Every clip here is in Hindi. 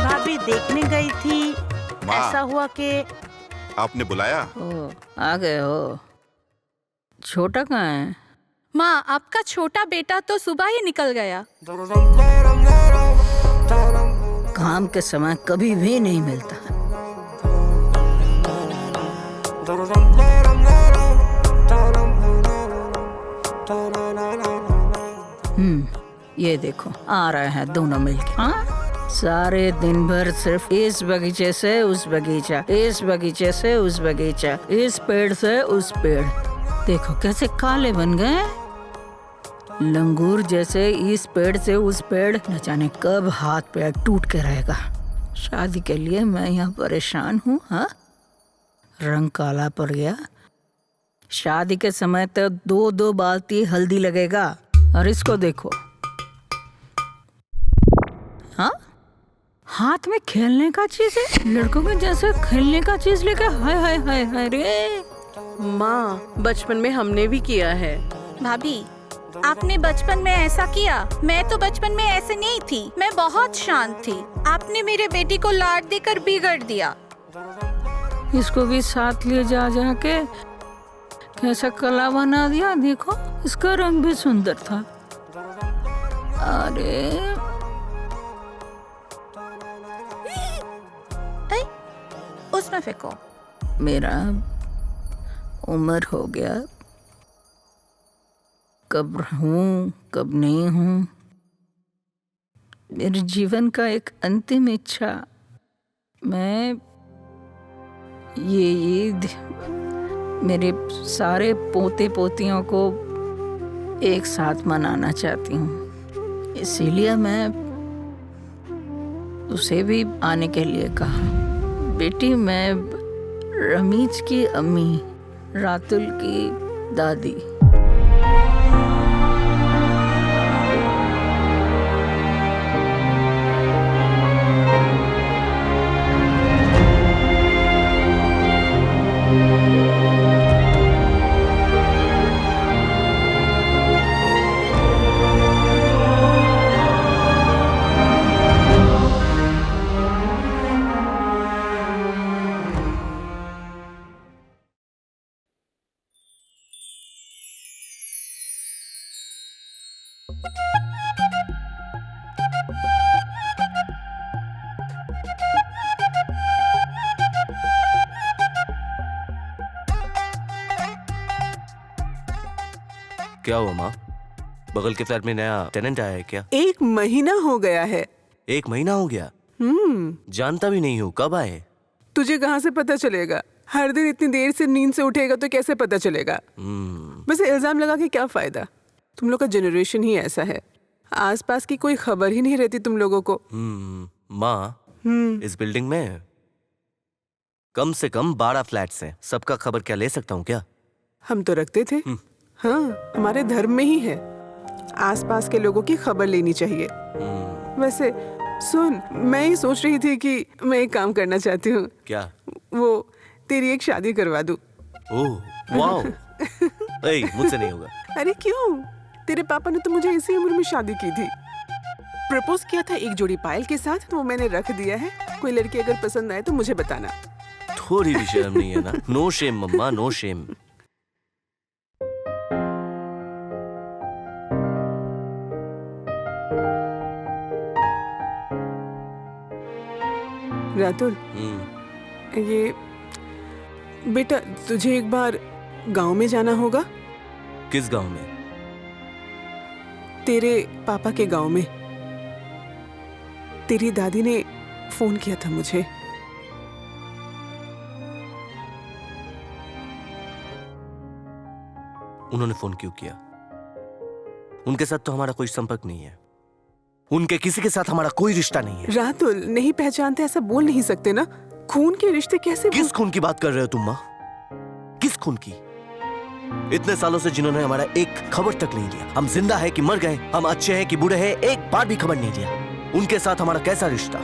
भाभी देखने गई थी, माँ। ऐसा हुआ कि आपने बुलाया? ओ, आ गए हो। छोटा कहाँ है? माँ, आपका छोटा बेटा तो सुबह ही निकल गया। काम के समय कभी भी नहीं मिलता। ये देखो आ रहे हैं दोनों मिलके। हाँ, सारे दिन भर सिर्फ इस बगीचे से उस बगीचा, इस बगीचे से उस बगीचा, इस पेड़ से उस पेड़। देखो कैसे काले बन गए, लंगूर जैसे इस पेड़ से उस पेड़। न जाने कब हाथ पैर टूट के रहेगा। शादी के लिए मैं यहाँ परेशान हूँ। हाँ, रंग काला पड़ गया। शादी के समय तो 2-2 बाल्टी हल्दी लगेगा। और इसको देखो, हाँ, हाथ में खेलने का चीज है, लड़कों के जैसे खेलने का चीज लेकर। हाय हाय हाय हाय रे। माँ, बचपन में हमने भी किया है। भाभी, आपने बचपन में ऐसा किया? मैं तो बचपन में ऐसे नहीं थी, मैं बहुत शांत थी। आपने मेरे बेटी को लाड देकर बिगड़ दिया। इसको भी साथ ले जा जाके कैसा कला बना दिया। देखो इसका रंग भी सुंदर था। अरे उसमें फेंको। मेरा उम्र हो गया, कब हूँ कब नहीं हूँ। मेरे जीवन का एक अंतिम इच्छा, मैं ये ईद मेरे सारे पोते पोतियों को एक साथ मनाना चाहती हूँ। इसीलिए मैं उसे भी आने के लिए कहा। बेटी, मैं रमीज की अम्मी, रातुल की दादी। क्या हुआ माँ? बगल के फ्लैट में नया टेनेंट आया है क्या? 1 महीना हो गया है। 1 महीना हो गया? जानता भी नहीं हूँ। कब आए? तुझे कहाँ से पता चलेगा? हर दिन इतनी देर से नींद से उठेगा तो कैसे पता चलेगा? वैसे इल्जाम लगा के क्या फायदा? तुम लोग का जनरेशन ही ऐसा है। आसपास की कोई खबर ही नहीं रहती तुम लोगों को। माँ, इस बिल्डिंग में कम से कम 12 फ्लैट्स हैं। सबका खबर क्या ले सकता हूँ क्या? हम तो रखते थे। हाँ, हमारे धर्म में ही है, आसपास के लोगों की खबर लेनी चाहिए। वैसे सुन, मैं ही सोच रही थी कि मैं एक काम करना चाहती हूँ। क्या? वो तेरी एक शादी करवा दूँ। ओह, वाओ। मुझसे नहीं होगा। अरे क्यों? तेरे पापा ने तो मुझे इसी उम्र में शादी की थी। प्रपोज किया था एक जोड़ी पायल के साथ, तो वो मैंने रख दिया है। कोई लड़की अगर पसंद आए तो मुझे बताना। थोड़ी भी शर्म नहीं है ना? नो शेम मम्मा, नो शेम। रातुल, ये बेटा, तुझे एक बार गांव में जाना होगा। किस गांव में? तेरे पापा के गांव में। तेरी दादी ने फोन किया था मुझे। उन्होंने फोन क्यों किया? उनके साथ तो हमारा कोई संपर्क नहीं है, उनके किसी के साथ हमारा कोई रिश्ता नहीं है। रातुल, नहीं पहचानते ऐसा बोल नहीं सकते ना। खून के रिश्ते कैसे किस खून की बात कर रहे हो तुम माँ? किस खून की? इतने सालों से जिन्होंने हमारा एक खबर तक नहीं लिया। हम जिंदा है कि मर गए, हम अच्छे हैं कि बुरे हैं, एक बार भी खबर नहीं लिया। उनके साथ हमारा कैसा रिश्ता?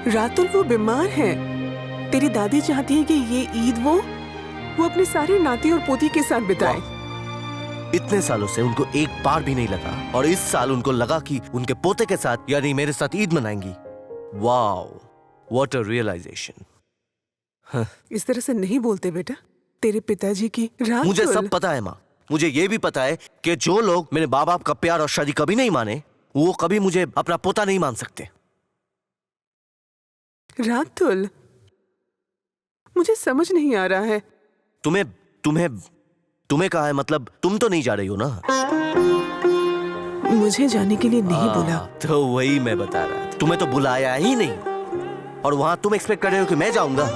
रातुल, वो बीमार है। तेरी दादी चाहती है कि ये ईद वो अपने सारे नाती और पोती के साथ बिताए। इतने सालों से उनको एक बार भी नहीं लगा, और इस साल उनको लगा कि उनके पोते के साथ यानी मेरे साथ ईद मनाएंगी। Wow, what a realisation. इस तरह से नहीं बोलते बेटा। तेरे पिताजी की रातुल। मुझे सब पता है माँ, मुझे ये भी पता है कि जो लोग मेरे बाप बाप का प्यार और शादी कभी नहीं माने, वो कभी मुझे अपना पोता नहीं मान सकते। रातुल, मुझे समझ नहीं आ रहा है। तुम्हें कहा है मतलब तुम तो नहीं जा रही हो ना? मुझे जाने के लिए नहीं बोला। तो वही मैं बता रहा था, तुम्हें तो बुलाया ही नहीं, और वहां तुम एक्सपेक्ट कर रहे हो कि मैं जाऊंगा?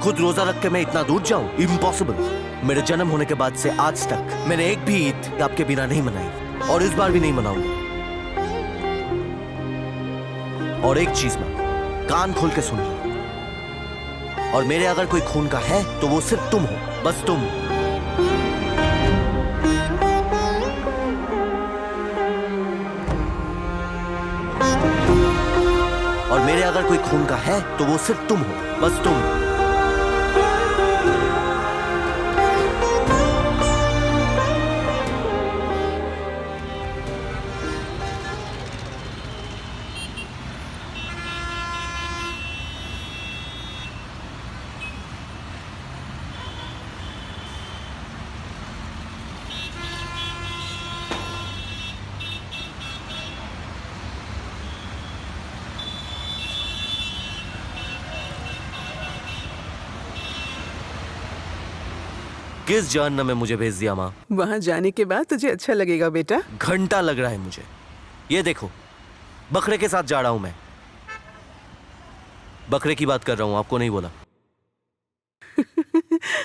खुद रोजा रख के मैं इतना दूर जाऊं? इम्पॉसिबल। मेरे जन्म होने के बाद से आज तक मैंने एक भी ईद आपके बिना नहीं मनाई, और इस बार भी नहीं मनाऊंगा। और एक चीज मां, कान खोल के सुन लो, और मेरे अगर कोई खून का है तो वो सिर्फ तुम हो, बस तुम। और मेरे अगर कोई खून का है तो वो सिर्फ तुम हो, बस तुम। किस जहन्नम में मुझे भेज दिया माँ? वहां जाने के बाद तुझे अच्छा लगेगा बेटा। घंटा लग रहा है मुझे। ये देखो, बकरे के साथ जा रहा हूं मैं। बकरे की बात कर रहा हूं, आपको नहीं बोला।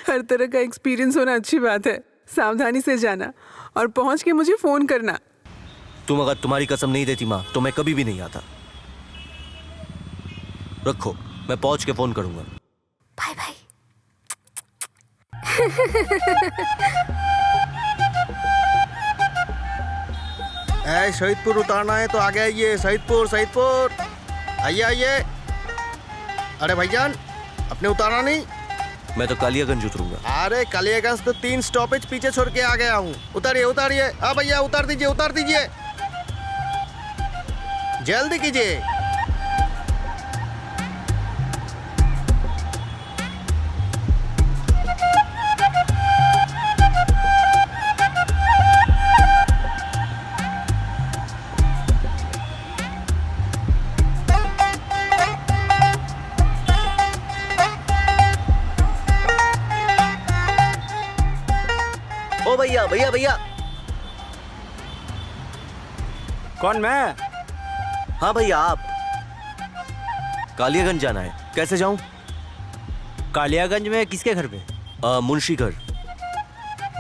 हर तरह का एक्सपीरियंस होना अच्छी बात है। सावधानी से जाना और पहुंच के मुझे फोन करना। तुम अगर तुम्हारी कसम नहीं देती माँ तो मैं कभी भी नहीं आता। रखो, मैं पहुंच के फोन करूंगा। Bye bye. शहीदपुर उतारना है तो आगे आइए। शहीदपुर आइए आइए। अरे भाईजान, अपने उतारा नहीं? मैं तो कालियागंज उतरूंगा। अरे कालियागंज तो 3 स्टॉपेज पीछे छोड़ के आ गया हूँ। उतारिए। हाँ भैया, उतार दीजिए। जल्दी कीजिए। ओ भैया। कौन? मैं? हाँ भैया, आप? कालियागंज जाना है, कैसे जाऊं? कालियागंज में किसके घर पे? मुंशी घर।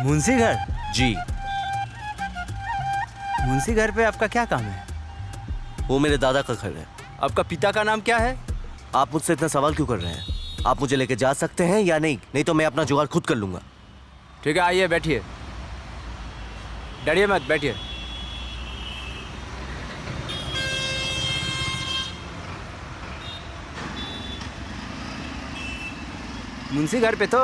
मुंशी घर? जी। मुंशी घर पे आपका क्या काम है? वो मेरे दादा का घर है। आपका पिता का नाम क्या है? आप मुझसे इतना सवाल क्यों कर रहे हैं? आप मुझे लेके जा सकते हैं या नहीं तो मैं अपना जुगाड़ खुद कर लूंगा। ठीक है, आइए बैठिए। डरिए मत, बैठिए। मुंशी घर पे तो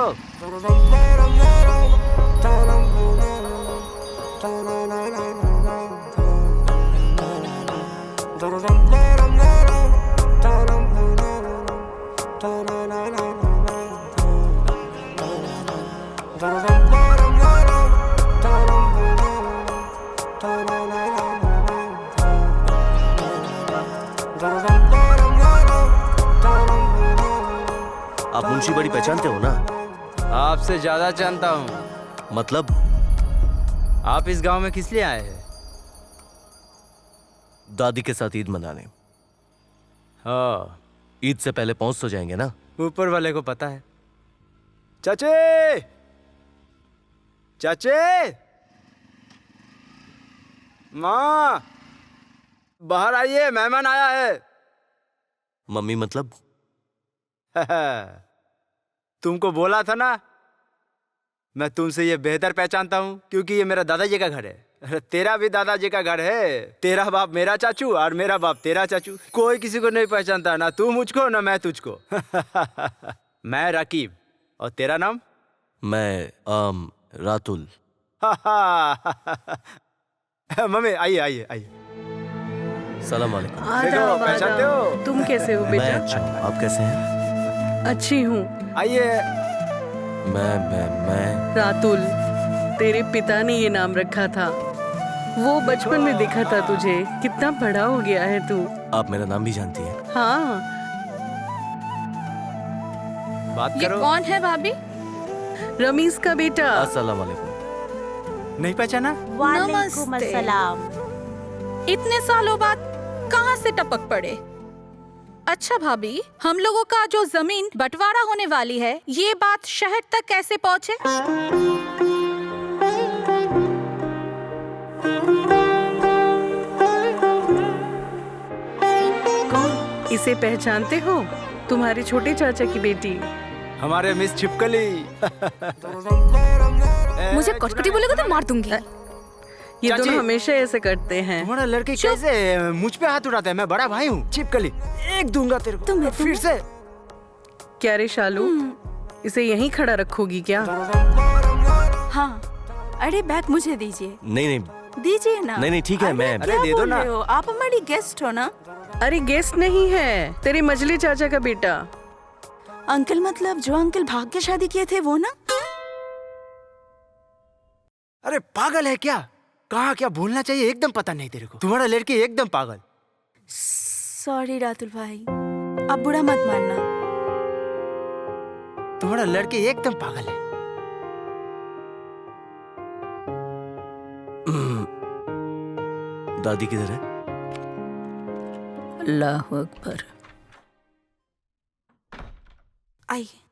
आप मुंशी बड़ी पहचानते हो ना? आपसे ज्यादा जानता हूँ। मतलब? आप इस गांव में किस लिए आए हैं? दादी के साथ ईद मनाने। हाँ, ईद से पहले पहुंच तो जाएंगे ना? ऊपर वाले को पता है। चाचे, चाचे, माँ, बाहर आइए, मेहमान आया है। मम्मी मतलब? तुमको बोला था ना, मैं तुमसे ये बेहतर पहचानता हूँ क्योंकि ये मेरा दादाजी का घर है। अरे तेरा भी दादाजी का घर है। तेरा बाप मेरा चाचू और मेरा बाप तेरा चाचू। कोई किसी को नहीं पहचानता, ना तू मुझको ना मैं तुझको। मैं राकीब, और तेरा नाम? मैं रातुल। मम्मी आइए आइए आइए। सलाम वालेकुम। आदाब, पहचानते हो? आदाब। तुम कैसे हो मैं बेटा? अच्छा हूँ, आप कैसे हैं? अच्छी हूँ। आइए। मैं रातुल, तेरे पिता ने ये नाम रखा था। वो बचपन में देखा था तुझे। कितना बड़ा हो गया है तू। आप मेरा नाम भी जानती हैं? हाँ। बात ये करो। कौन है भाभी? रमीज का बेटा। अस्सलाम वालेकुम। नहीं पहचाना? वालेकुम अस्सलाम। इतने सालों बाद कहाँ से टपक पड़े? अच्छा भाभी, हम लोगों का जो जमीन बंटवारा होने वाली है, ये बात शहर तक कैसे पहुँचे? इसे पहचानते हो? तुम्हारे छोटे चाचा की बेटी। हमारे मिस छिपकली। मुझे कटकटी बोलेगा तो मार दूंगी। ये चाची। दोनों हमेशा ऐसे करते हैं। तुम्हारा लड़के कैसे मुझ पे हाथ उठाता है? मैं बड़ा भाई हूँ। छिपकली, एक दूंगा तेरे को। फिर से। क्या रे शालू, इसे यहीं खड़ा रखोगी क्या? हाँ, अरे बैग मुझे दीजिए। नहीं, दीजिए ना। नहीं, ठीक है, मैं अरे दे दो ना। रहे हो? आप हमारी गेस्ट हो ना। अरे गेस्ट नहीं है, तेरे मजली चाचा का बेटा। अंकल मतलब जो अंकल भाग के शादी किए थे वो ना। अरे पागल है क्या? कहाँ क्या बोलना चाहिए एकदम पता नहीं तेरे को। तुम्हारा लड़की एकदम पागल। सॉरी रातुल भाई, अब बुरा मत मानना। तुम्हारा लड़की एकदम पागल है। दादी किधर है? अल्लाह अकबर। आइए।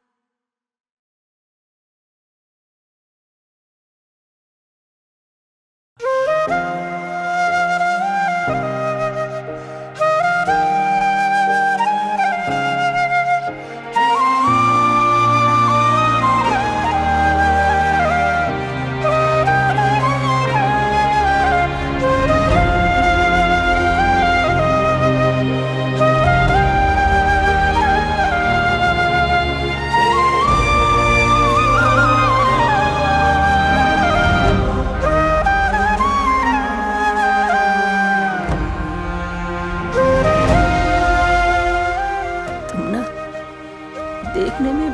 देखने में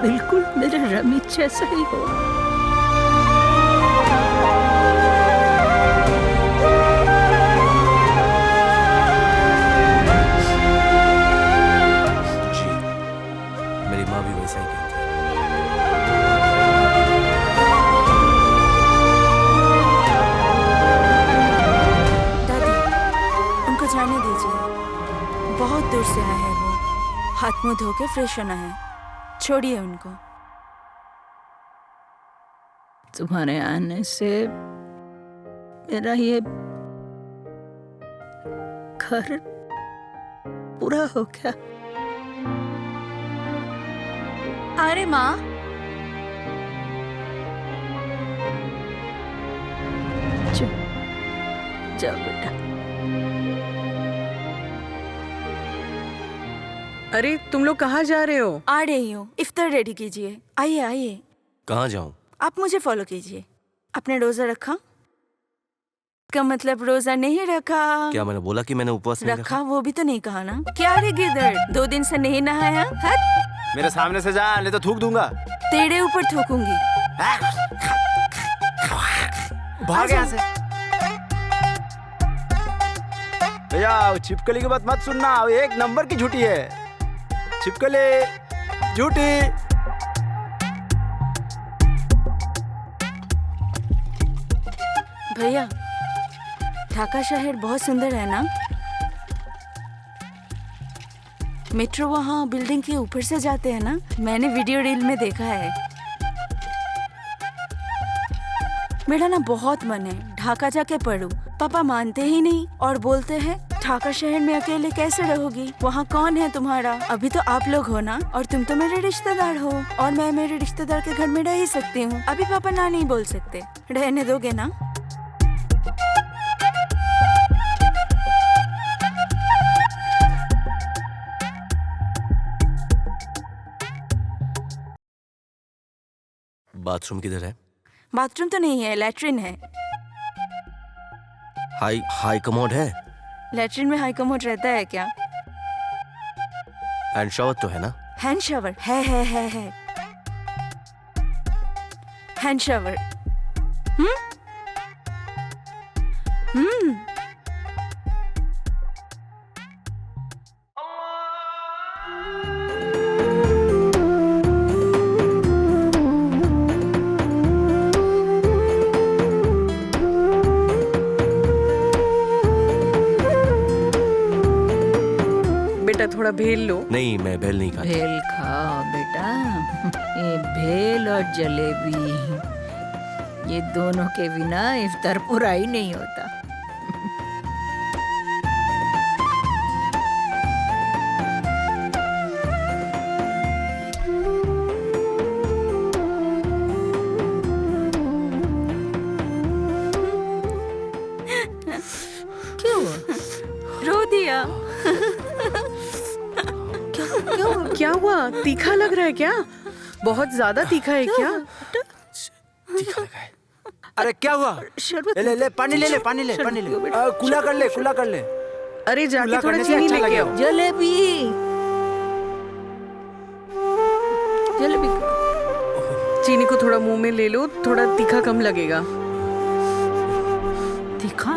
बिल्कुल मेरे रमीज जैसा ही हो। जी, मेरी माँ भी वैसा ही कहती है। दादी, उनको जाने दीजिए। बहुत दूर से आए हैं वो, हाथ मुंह धो के फ्रेश होना है। छोड़िए उनको। तुम्हारे आने से मेरा ये घर पूरा हो गया। अरे माँ, जाओ बेटा। अरे तुम लोग कहाँ जा रहे हो? आ रही हूँ, इफ्तार रेडी कीजिए। आइए आइए। कहाँ जाऊँ? आप मुझे फॉलो कीजिए। आपने रोजा रखा? का मतलब रोजा नहीं रखा? क्या मैंने बोला कि मैंने उपवास नहीं रखा वो भी तो नहीं कहा ना। क्या रे गिदड़, 2 दिन से नहीं नहाया? हट, मेरे सामने से जा, नहीं तो थूक दूंगा। तेरे ऊपर थूकूंगी। भाग यहाँ से। भैया छिपकली की बात मत सुनना, वो एक नंबर की झूठी है। छिपकली झूठी। भैया, ढाका शहर बहुत सुंदर है ना? मेट्रो वहाँ बिल्डिंग के ऊपर से जाते हैं ना? मैंने वीडियो रील में देखा है। मेरा ना बहुत मन है ढाका जाके पढूं। पापा मानते ही नहीं और बोलते हैं ढाका शहर में अकेले कैसे रहोगी, वहाँ कौन है तुम्हारा। अभी तो आप लोग हो ना, और तुम तो मेरे रिश्तेदार हो, और मैं मेरे रिश्तेदार के घर में रह ही सकती हूँ। अभी पापा ना नहीं बोल सकते, रहने दोगे ना? बाथरूम किधर है? बाथरूम तो नहीं है, लैट्रिन है। हाई कमोड है? लैट्रिन में हाई कमोड रहता है क्या? हैंड शावर तो है ना? हैंड शावर है। Hand shower. बेटा थोड़ा भेल लो। नहीं, मैं भेल नहीं खाता। भेल खाओ बेटा। ये भेल और जलेबी, ये दोनों के बिना इफ्तार पूरा ही नहीं होता। क्यों रो दिया? क्या हुआ? तीखा लग रहा है क्या? बहुत ज्यादा तीखा है क्या? तीखा लगा है। अरे क्या हुआ? शरबत ले पानी ले कुला कर ले। अरे जाके कुला थोड़ा करने से चीनी अच्छा लेके लगेगा। आओ। जलेबी जलेबी चीनी को थोड़ा मुंह में ले लो, थोड़ा तीखा कम लगेगा। तीखा?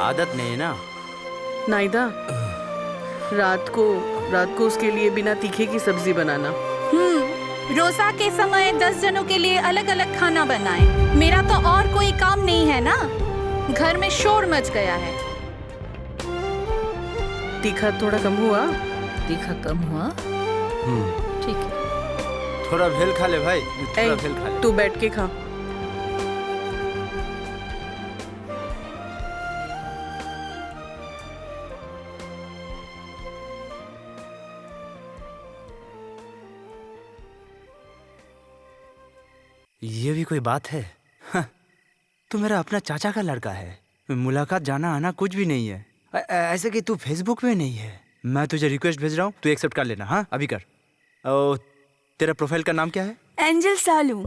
आदत नहीं है ना। नाइदा, रात को उसके लिए बिना तीखे की सब्जी बनाना। रोजा के समय 10 जनों के लिए अलग अलग खाना बनाएं। मेरा तो और कोई काम नहीं है ना, घर में शोर मच गया है। तीखा थोड़ा कम हुआ? तीखा कम हुआ? ठीक है। थोड़ा भेल खा ले भाई, थोड़ा भेल खा ले। तू बैठ के खा। ये भी कोई बात है? तू मेरा अपना चाचा का लड़का है, मुलाकात जाना आना कुछ भी नहीं है। ऐसे कि तू फेसबुक पे नहीं है। मैं तुझे रिक्वेस्ट भेज रहा हूँ, तू एक्सेप्ट कर लेना। हाँ अभी कर। तेरा प्रोफाइल का नाम क्या है? एंजल सालू।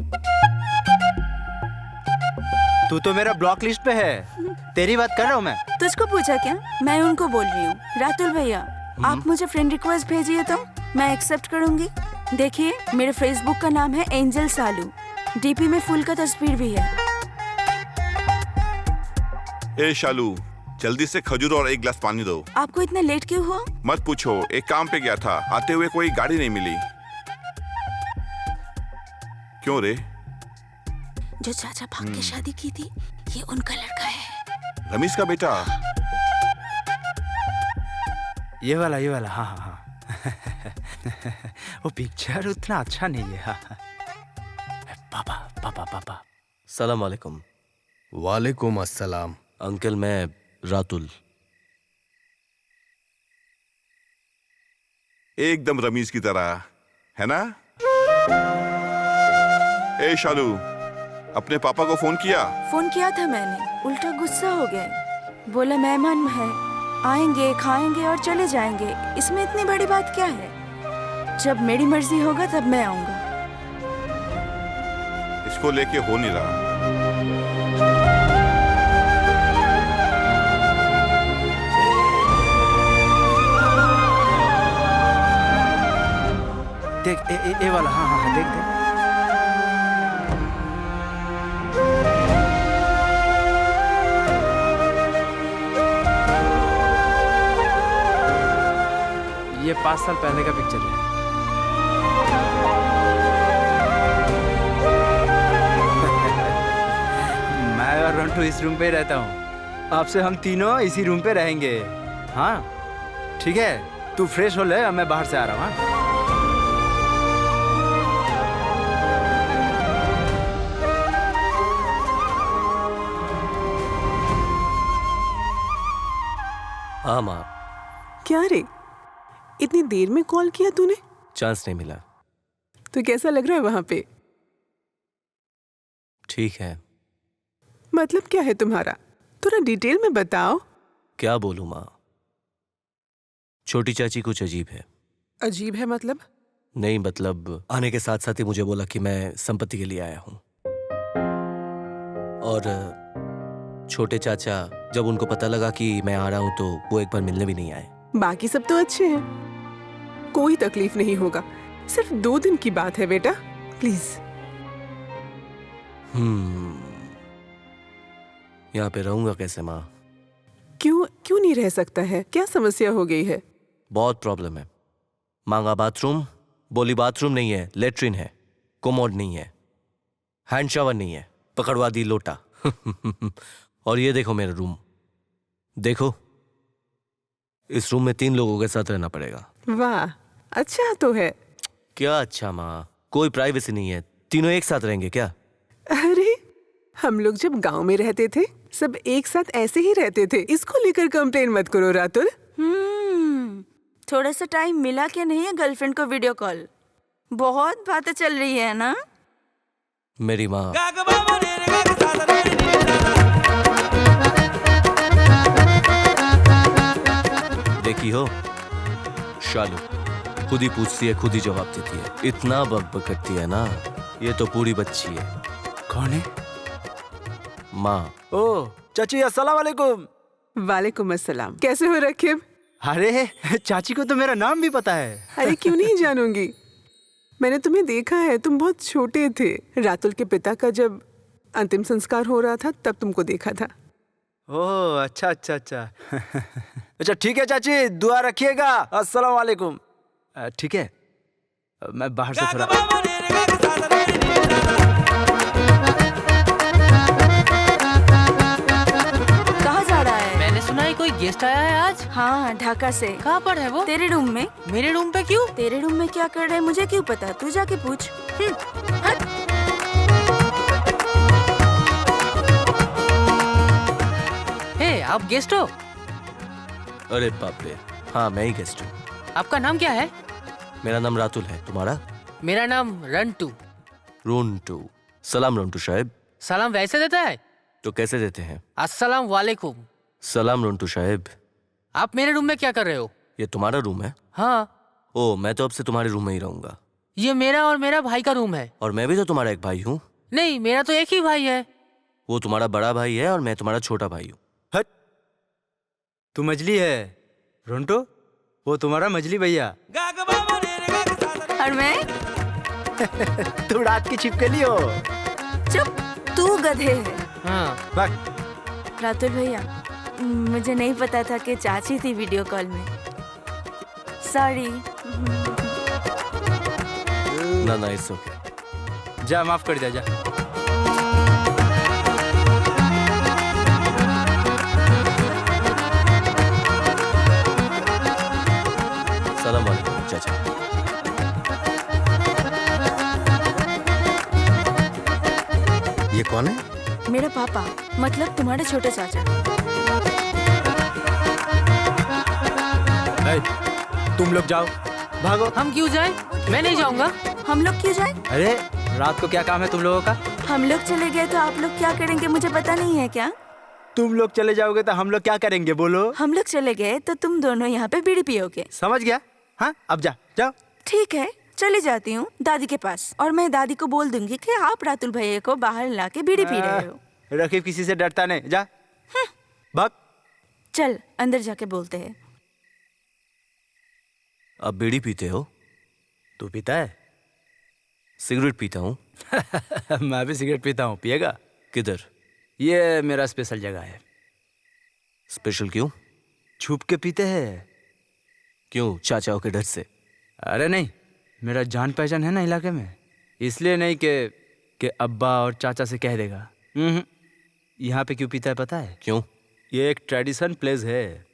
तू तो मेरा ब्लॉक लिस्ट पे है। तेरी बात कर रहा हूँ मैं। तुझको पूछा क्या? मैं उनको बोल रही हूँ। रातुल भैया, आप मुझे फ्रेंड रिक्वेस्ट भेजिए तो मैं एक्सेप्ट करूंगी। देखिए, मेरे फेसबुक का नाम है एंजल सालू, डीपी में फूल का तस्वीर भी है। ए शालू, जल्दी से खजूर और एक गिलास पानी दो। आपको इतना लेट क्यों हुआ? मत पूछो, एक काम पे गया था, आते हुए कोई गाड़ी नहीं मिली। क्यों रे? जो चाचा भाग के शादी की थी, ये उनका लड़का है। रमीज का बेटा? ये वाला। हाँ। वो पिक्चर उतना अच्छा नहीं है। हाँ। पापा। सलाम वालेकुम। वालेकुम अस्सलाम। अंकल, मैं रातुल। एकदम रमीज की तरह, है ना? ए शालू, अपने पापा को फोन किया? फोन किया था मैंने, उल्टा गुस्सा हो गए। बोला मेहमान है, आएंगे, खाएंगे और चले जाएंगे। इसमें इतनी बड़ी बात क्या है? जब मेरी मर्जी होगा तब मैं आऊंगा। इसको लेके हो नहीं रहा। देख ए वाला। हाँ, देख। ये 5 साल पहले का पिक्चर है। मैं और रंटू इस रूम पे ही रहता हूँ। आपसे हम तीनों इसी रूम पे रहेंगे। हाँ ठीक है, तू फ्रेश हो ले, मैं बाहर से आ रहा हूँ। हाँ माँ। क्या रे, इतनी देर में कॉल किया तूने? चांस नहीं मिला। तो कैसा लग रहा है वहां पे? ठीक है। मतलब क्या है तुम्हारा? थोड़ा डिटेल में बताओ। क्या बोलूं माँ, छोटी चाची कुछ अजीब है। अजीब है मतलब? नहीं मतलब आने के साथ साथ ही मुझे बोला कि मैं संपत्ति के लिए आया हूं। और छोटे चाचा जब उनको पता लगा कि मैं आ रहा हूं तो वो एक बार मिलने भी नहीं आए। बाकी सब तो अच्छे हैं, कोई तकलीफ नहीं होगा। सिर्फ 2 दिन की बात है बेटा, प्लीज। यहाँ पे रहूंगा कैसे माँ? क्यों नहीं रह सकता है? क्या समस्या हो गई है? बहुत प्रॉब्लम है। मांगा बाथरूम, बोली बाथरूम नहीं है, लेटरिन है। कोमोड नहीं है, हैंड शावर नहीं है, पकड़वा दी लोटा। और ये देखो मेरा रूम, देखो इस रूम में 3 लोगों के साथ रहना पड़ेगा। वाह, अच्छा तो है। क्या अच्छा माँ, कोई प्राइवेसी नहीं है, तीनों एक साथ रहेंगे क्या? अरे हम लोग जब गांव में रहते थे सब एक साथ ऐसे ही रहते थे, इसको लेकर कंप्लेन मत करो रातुल। थोड़ा सा टाइम मिला क्या नहीं है गर्लफ्रेंड को वीडियो कॉल? बहुत बातें चल रही है ना मेरी माँ। देखी हो शालू, खुद ही पूछती है खुद ही जवाब देती है, इतना बकबक करती है ना, ये तो पूरी बच्ची है। कौन है? माँ। ओ चाची, अस्सलाम वालेकुम। वालेकुम अस्सलाम। कैसे हो रकीब? अरे चाची को तो मेरा नाम भी पता है। अरे क्यों नहीं जानूंगी, मैंने तुम्हें देखा है, तुम बहुत छोटे थे। रातुल के पिता का जब अंतिम संस्कार हो रहा था तब तुमको देखा था। ओह अच्छा अच्छा अच्छा। अच्छा ठीक है चाची, दुआ रखिएगा। अस्सलाम वालेकुम। ठीक है, मैं बाहर से थोड़ा। कहाँ जा रहा है? मैंने सुना है कोई गेस्ट आया है आज। हाँ, ढाका से। कहाँ पर है वो? तेरे रूम में। मेरे रूम पे क्यों? तेरे रूम में क्या कर रहे हैं मुझे क्यों पता, तू जाके पूछ। हे, आप गेस्ट हो? अरे बाप रे, हाँ मैं ही गेस्ट हूँ। आपका नाम क्या है? मेरा नाम रातुल है, तुम्हारा? मेरा नाम रंटू। रोंटू। सलाम रोंटू साहब। सलाम वैसे देता है? तो कैसे देते हैं? अस्सलाम वालेकुम। सलाम रोंटू साहब। आप मेरे रूम में क्या कर रहे हो? ये तुम्हारा रूम है? हाँ। ओ, मैं तो अब से तुम्हारे रूम में ही रहूंगा। ये मेरा और मेरा भाई का रूम है। और मैं भी तो तुम्हारा एक भाई हूँ। नहीं, मेरा तो एक ही भाई है। वो तुम्हारा बड़ा भाई है और मैं तुम्हारा छोटा भाई हूँ। हट, तू मजली है रोंटो, वो तुम्हारा मजली भैया। और मैं? तू रात की छिपकली हो। चुप, तू गधे है। हाँ। रातुल भैया, मुझे नहीं पता था कि चाची थी वीडियो कॉल में। सॉरी। ना इट्स ओके। जा माफ कर दिया, जा। सलाम वालेकुम चाचा। ये कौन है? मेरा पापा, मतलब तुम्हारे छोटे चाचा। तुम लोग जाओ, भागो। हम क्यों जाएं? मैं नहीं जाऊंगा। हम लोग क्यों जाएं? अरे रात को क्या काम है तुम लोगों का? हम लोग चले गए तो आप लोग क्या करेंगे मुझे पता नहीं है क्या? तुम लोग चले जाओगे तो हम लोग क्या करेंगे बोलो? हम लोग चले गए तो तुम दोनों यहाँ पे बीड़ी पियोगे। समझ गया? हाँ, अब जा, जाओ। ठीक है, चली जाती हूँ दादी के पास, और मैं दादी को बोल दूंगी कि आप रातुल भैया को बाहर ला के बीड़ी पी रहे हो। रकीब किसी से डरता नहीं, जा भाग। चल अंदर जाके बोलते हैं। अब बीड़ी पीते हो? तू पीता है? सिगरेट पीता हूँ। मैं भी सिगरेट पीता हूँ, पिएगा? किधर? ये मेरा स्पेशल जगह है। स्पेशल क्यों? छुप के पीते हैं। क्यों, चाचाओं के डर से? अरे नहीं, मेरा जान पहचान है ना इलाके में, इसलिए नहीं कि अब्बा और चाचा से कह देगा। यहाँ पे क्यों पीता है पता है? क्यों? ये एक ट्रेडिशन प्लेस है।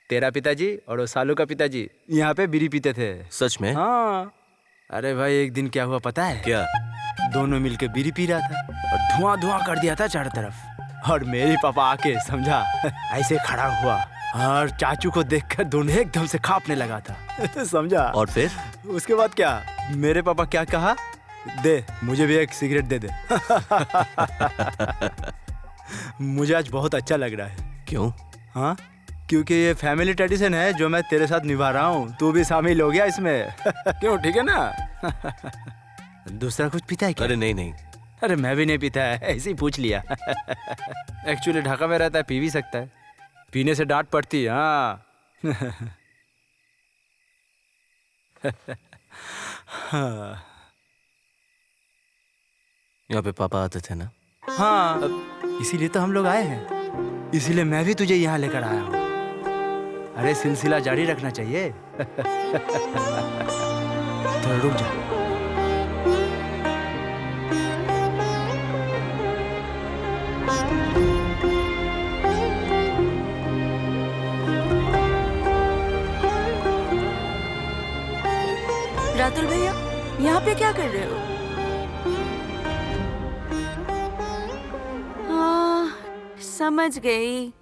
तेरा पिताजी और वो सालू का पिताजी यहाँ पे बीड़ी पीते थे। सच में? हाँ। अरे भाई एक दिन क्या हुआ पता है? क्या? दोनों मिलके बीड़ी पी रहा था और धुआं धुआं कर दिया था चारों तरफ। और मेरी पापा आके समझा ऐसे खड़ा हुआ और चाचू को देखकर दोनों एकदम से कांपने लगा था। समझा? और फिर? उसके बाद क्या, मेरे पापा क्या कहा, दे मुझे भी एक सिगरेट दे दे। मुझे आज बहुत अच्छा लग रहा है। क्यों? हाँ, क्योंकि ये फैमिली ट्रेडिशन है जो मैं तेरे साथ निभा रहा हूँ, तू भी शामिल हो गया इसमें। क्यों, ठीक है ना? दूसरा कुछ पीता है क्या? अरे नहीं। अरे मैं भी नहीं पीता है, ऐसे ही पूछ लिया। एक्चुअली ढाका में रहता है, पी भी सकता है, पीने से डांट पड़ती है। हाँ। यहाँ पे पापा आते थे ना? हाँ, इसीलिए तो हम लोग आए हैं, इसीलिए मैं भी तुझे यहाँ लेकर आया हूँ। अरे सिलसिला जारी रखना चाहिए। थोड़ा रुक जा। रातुल भैया, यहाँ पे क्या कर रहे हो? समझ गई,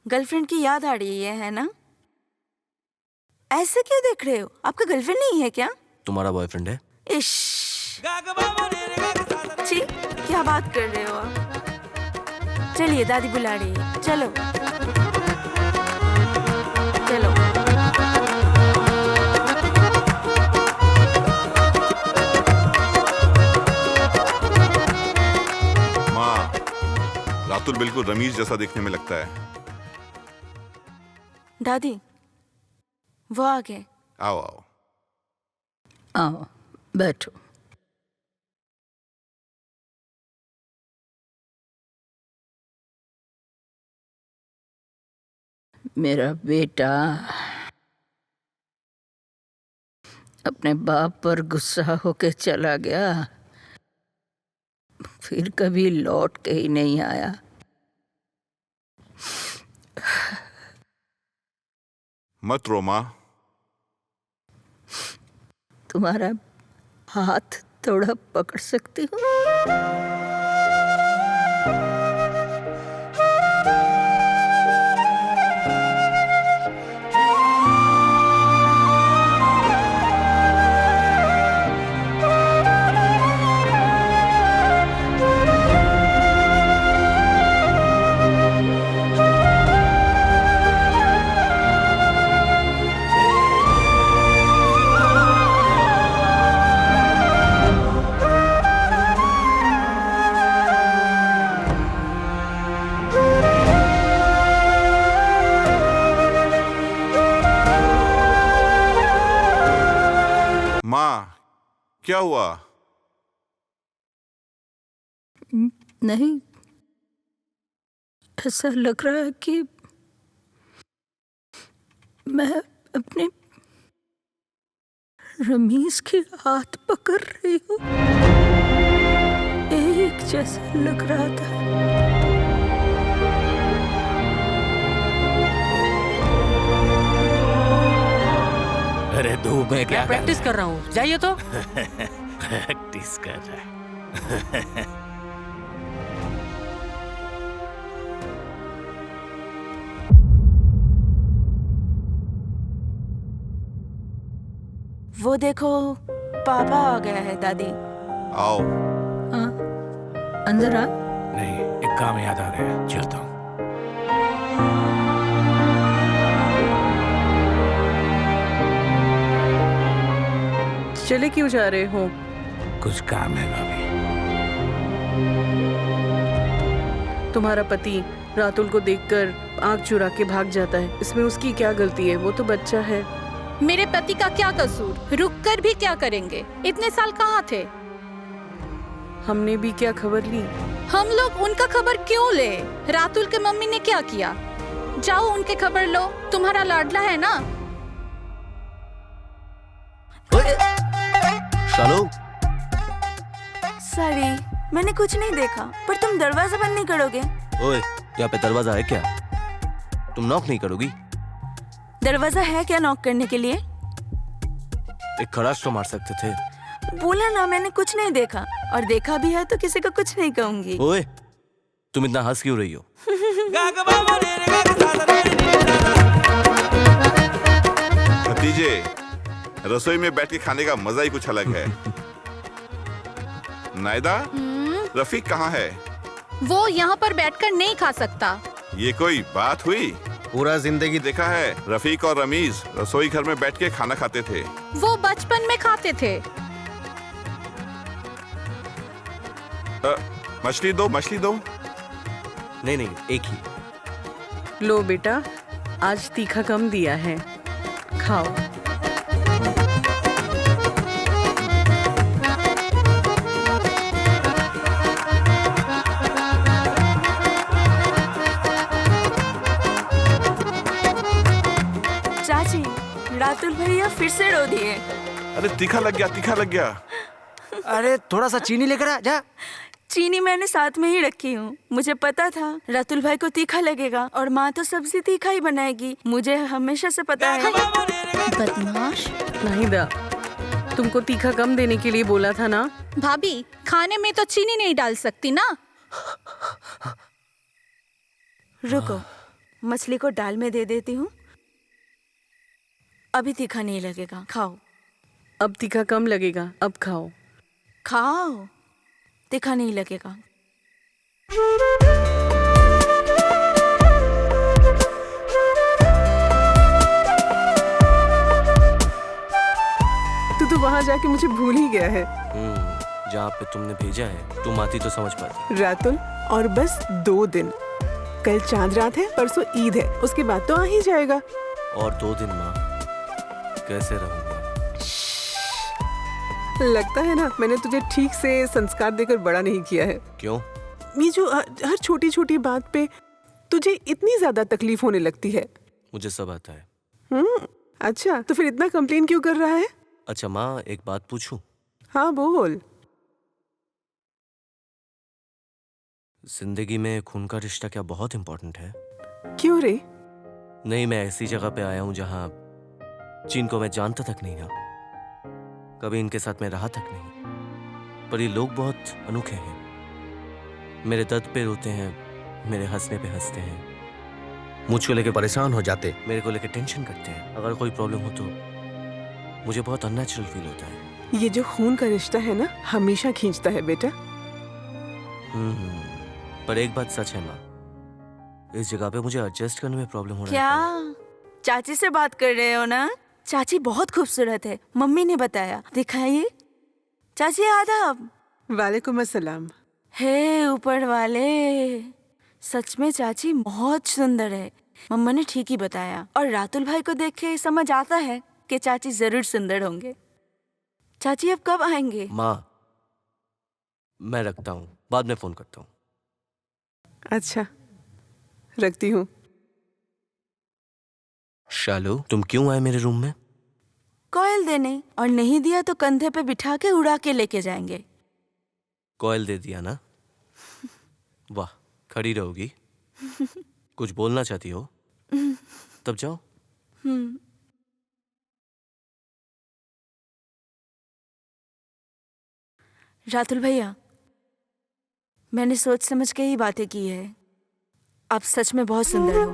गर्लफ्रेंड की याद आ रही है ना? ऐसे क्यों देख रहे हो? आपका गर्लफ्रेंड नहीं है क्या? तुम्हारा बॉयफ्रेंड है? इश, छी, क्या बात कर रहे हो आप? चलिए, दादी बुला रही है, चलो चलो। माँ, रातुल बिल्कुल रमीज जैसा दिखने में लगता है। दादी, वो आ गए। आओ आओ। आओ, बैठो। मेरा बेटा अपने बाप पर गुस्सा होके चला गया, फिर कभी लौट के ही नहीं आया। मत रो माँ। तुम्हारा हाथ थोड़ा पकड़ सकती हूँ? माँ, क्या हुआ? नहीं, ऐसा लग रहा है कि मैं अपने रमीज के हाथ पकड़ रही हूँ। एक जैसा लग रहा था। अरे धूप में क्या मैं प्रैक्टिस कर रहा हूँ, जाइए तो। प्रैक्टिस कर रहा है। वो देखो, पापा आ गया है। दादी आओ। हाँ, अंदर आ। नहीं, एक काम याद आ गया, चलता हूँ। चले क्यों जा रहे हो? कुछ काम है भाभी। तुम्हारा पति रातुल को देखकर आंख चुरा के भाग जाता है, इसमें उसकी क्या गलती है? वो तो बच्चा है। मेरे पति का क्या कसूर? रुक कर भी क्या करेंगे? इतने साल कहाँ थे? हमने भी क्या खबर ली? हम लोग उनका खबर क्यों ले? रातुल के मम्मी ने क्या किया? जाओ उनके खबर लो, तुम्हारा लाडला है ना। शालू, सॉरी, मैंने कुछ नहीं देखा, पर तुम दरवाजा बंद नहीं करोगे? ओए, यहाँ पे दरवाजा है क्या? तुम नॉक नहीं करोगी? दरवाजा है क्या नॉक करने के लिए? एक खड़ास तो मार सकते थे। बोला ना, मैंने कुछ नहीं देखा, और देखा भी है तो किसी को कुछ नहीं कहूंगी। ओए, तुम इतना हंस क्यों रही हो? भतीजे, रसोई में बैठ के खाने का मजा ही कुछ अलग है। नायदा, रफीक कहाँ है? वो यहाँ पर बैठकर नहीं खा सकता। ये कोई बात हुई? पूरा जिंदगी देखा है रफीक और रमीज रसोई घर में बैठ के खाना खाते थे। वो बचपन में खाते थे। मछली दो, मछली दो। नहीं नहीं, एक ही। लो बेटा, आज तीखा कम दिया है, खाओ। चाची, रातुल भैया फिर से रो दिए। अरे तीखा लग गया, तीखा लग गया। अरे थोड़ा सा चीनी लेकर आ जा। चीनी मैंने साथ में ही रखी हूँ। मुझे पता था रातुल भाई को तीखा लगेगा और माँ तो सब्जी तीखा ही बनाएगी। मुझे हमेशा से पता है। बदमाश। नाहिदा, तुमको तीखा कम देने के लिए बोला था ना। भाभी, खाने में तो चीनी नहीं डाल सकती ना। रुको, मछली को दाल में दे देती हूँ। अभी तीखा नहीं लगेगा, खाओ। अब तीखा कम लगेगा, अब खाओ। खाओ, तीखा नहीं लगेगा। तू तो वहाँ जाके मुझे भूल ही गया है। जहाँ पे तुमने भेजा है तुम आती तो समझ पाती। रातुल, और बस 2 दिन। कल चांद रात है, परसों ईद है, उसके बाद तो आ ही जाएगा। और 2 दिन माँ, कैसे रहूँगा? लगता है ना मैंने तुझे ठीक से संस्कार देकर बड़ा नहीं किया है। क्यों? ये जो हर छोटी छोटी बात पे तुझे इतनी ज्यादा तकलीफ होने लगती है। मुझे सब आता है। अच्छा, तो फिर इतना कंप्लेन क्यों कर रहा है? अच्छा माँ, एक बात पूछूं? हाँ बोल। जिंदगी में खून का रिश्ता क्या बहुत इम्पोर्टेंट है? क्यों रे? नहीं, मैं ऐसी जगह पे आया हूँ जहाँ जिनको मैं जानता तक नहीं ना, कभी इनके साथ मैं रहा तक नहीं, पर ये लोग बहुत अनोखे हैं। मेरे दर्द पे रोते हैं, मेरे हंसने पे हंसते हैं, मुझको लेके परेशान हो जाते, मेरे को लेके टेंशन करते हैं। अगर कोई प्रॉब्लम हो तो मुझे बहुत अननेचुरल फील होता है। ये जो खून का रिश्ता है ना, हमेशा खींचता है बेटा। पर एक बात सच है माँ, इस जगह पे मुझे एडजस्ट करने में प्रॉब्लम हो रहा है। क्या चाची से बात कर रहे हो ना? चाची बहुत खूबसूरत है, मम्मी ने बताया। दिखाइए चाची, आदाब। वालेकुम अस्सलाम। हे ऊपर वाले, सच में चाची बहुत सुंदर है। मम्मा ने ठीक ही बताया, और रातुल भाई को देख के समझ आता है कि चाची जरूर सुंदर होंगे। चाची अब कब आएंगे? माँ, मैं रखता हूँ, बाद में फोन करता हूँ। अच्छा, रखती हूँ। शालू, तुम क्यों आए मेरे रूम में? कॉयल देने, और नहीं दिया तो कंधे पे बिठा के उड़ा के लेके जाएंगे। कॉयल दे दिया ना? वाह, खड़ी रहोगी? कुछ बोलना चाहती हो? तब जाओ। रातुल भैया, मैंने सोच समझ के ही बातें की है। आप सच में बहुत सुंदर हो।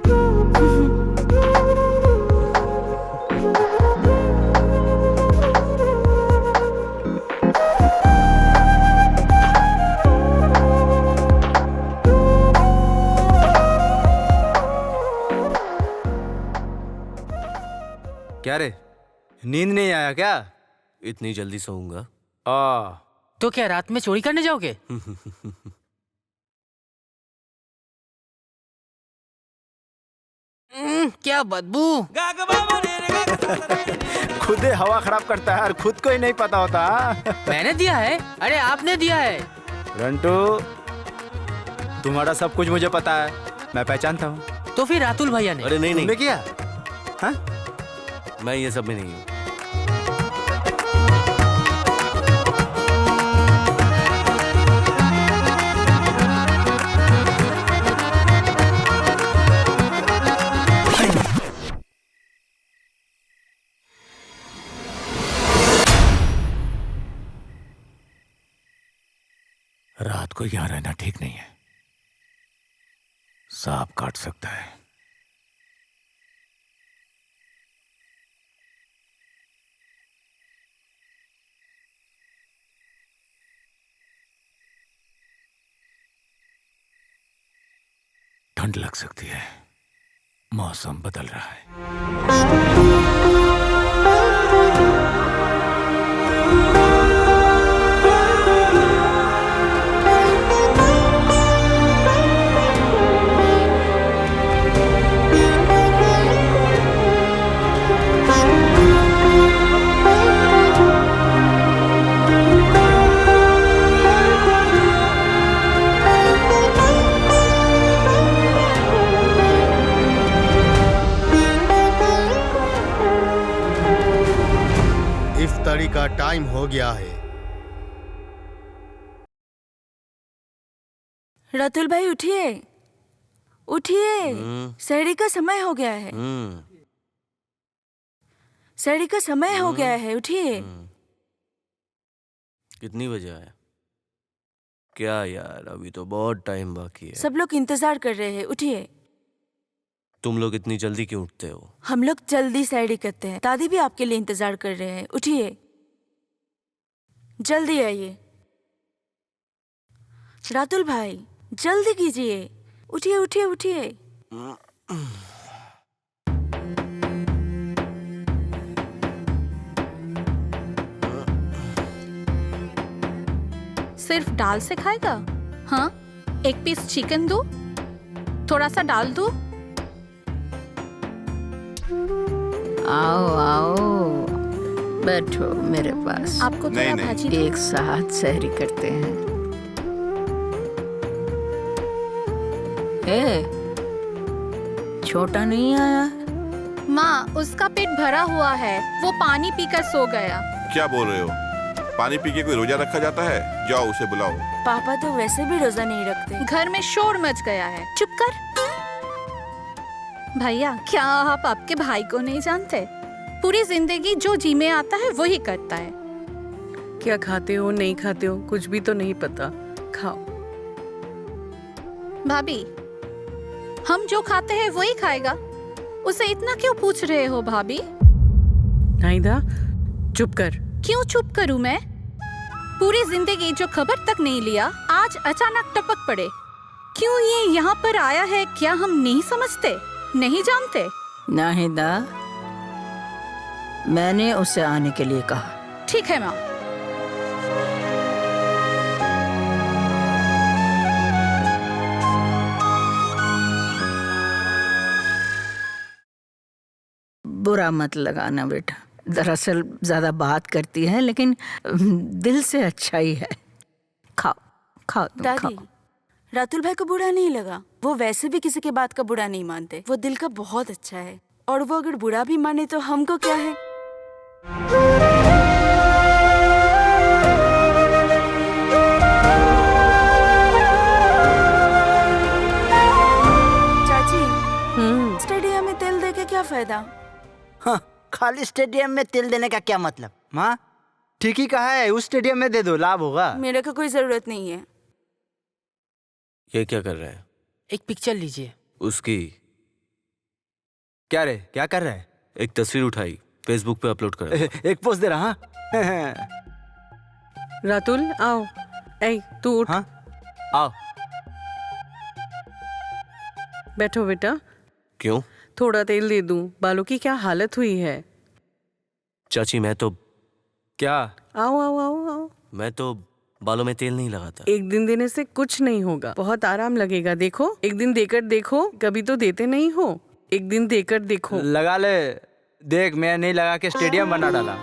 क्या रे, नींद नहीं आया क्या? इतनी जल्दी सोऊंगा? तो क्या रात में चोरी करने जाओगे? क्या बदबू। खुद ही हवा खराब करता है और खुद को ही नहीं पता होता। मैंने दिया है? अरे आपने दिया है। रंटू, तुम्हारा सब कुछ मुझे पता है, मैं पहचानता हूँ। तो फिर रातुल भैया ने? अरे नहीं नहीं, तुमने किया? हाँ? मैं ये सब में नहीं हूँ। रात को यहाँ रहना ठीक नहीं है। सांप काट सकता है। ठंड लग सकती है, मौसम बदल रहा है। इफ्तारी का टाइम हो गया है। रतुल भाई उठिए, उठिए, सहरी का समय हो गया है। सहरी का समय हो गया है, उठिए। कितनी बजे आया? क्या यार, अभी तो बहुत टाइम बाकी है। सब लोग इंतजार कर रहे हैं, उठिए। तुम लोग इतनी जल्दी क्यों उठते हो? हम लोग जल्दी सहरी करते हैं। दादी भी आपके लिए इंतजार कर रहे हैं, उठिए, जल्दी आइए। रातुल भाई जल्दी कीजिए, उठिए उठिए उठिए। सिर्फ दाल से खाएगा? हाँ, एक पीस चिकन दो, थोड़ा सा डाल दो। आओ आओ, बैठो मेरे पास। आपको थोड़ा भाजी दो। एक साथ सहरी करते हैं। छोटा नहीं आया? माँ, उसका पेट भरा हुआ है, वो पानी पीकर सो गया। क्या बोल रहे हो? पानी पी के कोई रोजा रखा जाता है? जाओ उसे बुलाओ। पापा तो वैसे भी रोजा नहीं रखते। घर में शोर मच गया है, चुप कर। भैया, क्या आप आपके भाई को नहीं जानते? पूरी जिंदगी जो जी में आता है वही करता है। क्या खाते हो नहीं खाते हो कुछ भी तो नहीं पता, खाओ। भाभी, हम जो खाते हैं वही खाएगा, उसे इतना क्यों पूछ रहे हो भाभी? नाहिदा, चुप कर। क्यों चुप करूं मैं? पूरी जिंदगी जो खबर तक नहीं लिया, आज अचानक टपक पड़े। क्यों ये यहाँ पर आया है, क्या हम नहीं समझते, नहीं जानते? नाहिदा, मैंने उसे आने के लिए कहा। ठीक है माँ। बुरा मत लगाना बेटा, दरअसल ज्यादा बात करती है लेकिन दिल से अच्छा ही है। खाओ खाओ तुम दादी, खाओ। रातुल भाई को बुरा नहीं लगा। वो वैसे भी किसी के बात का बुरा नहीं मानते। वो दिल का बहुत अच्छा है, और वो अगर बुरा भी माने तो हमको क्या है। चाची, स्टेडियम में तेल दे के क्या फायदा? हाँ, खाली स्टेडियम में तेल देने का क्या मतलब? माँ, ठीक ही कहा है, उस स्टेडियम में दे दो, लाभ होगा। मेरे को कोई जरूरत नहीं है। ये क्या कर रहा है? एक पिक्चर लीजिए। उसकी? क्या रे, क्या कर रहा है? एक तस्वीर उठाई, फेसबुक पे अपलोड कर। एक पोस्ट दे रहा। रातुल आओ। ऐ तू उठ। हाँ, आओ। बैठो बेटा। क्यों? थोड़ा तेल दे दूं? बालों की क्या हालत हुई है। चाची मैं तो क्या? आओ आओ आओ आओ। मैं तो बालों में तेल नहीं लगाता। एक दिन देने से कुछ नहीं होगा, बहुत आराम लगेगा। देखो, एक दिन देकर देखो, कभी तो देते नहीं हो। एक दिन देकर देखो। लगा ले, देख मैं नहीं लगा के स्टेडियम बना डाला।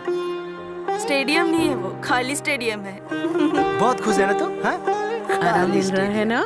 स्टेडियम नहीं है वो, खाली स्टेडियम है। बहुत खुश है ना तू? हाँ? आराम मिल रहा है ना?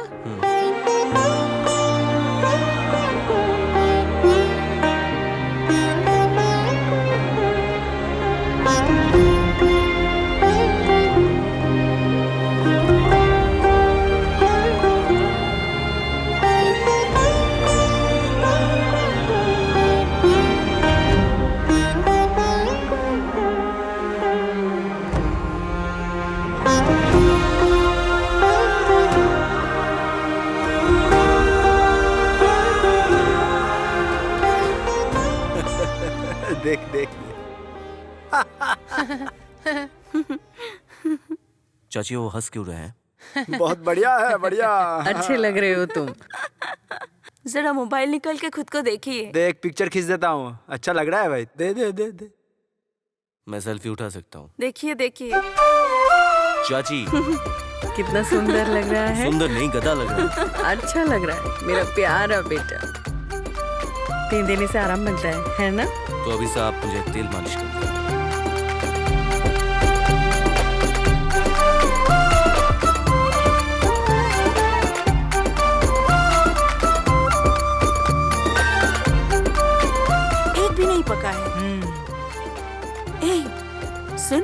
देख देख चाची वो हंस क्यों रहे हैं? बहुत बढ़िया है, बढ़िया। अच्छे लग रहे हो तुम। जरा मोबाइल निकाल के खुद को देखिए। देख पिक्चर खींच देता हूँ, अच्छा लग रहा है भाई। दे दे दे दे। मैं सेल्फी उठा सकता हूँ? देखिए देखिए। चाची कितना सुंदर लग रहा है। सुंदर नहीं, गधा लग रहा है। अच्छा लग रहा है मेरा प्यारा बेटा। तेल देने से आराम मिलता है ना? तो अभी से आप मुझे तेल मालिश कर दो। एक भी नहीं पका है। ए, सुन,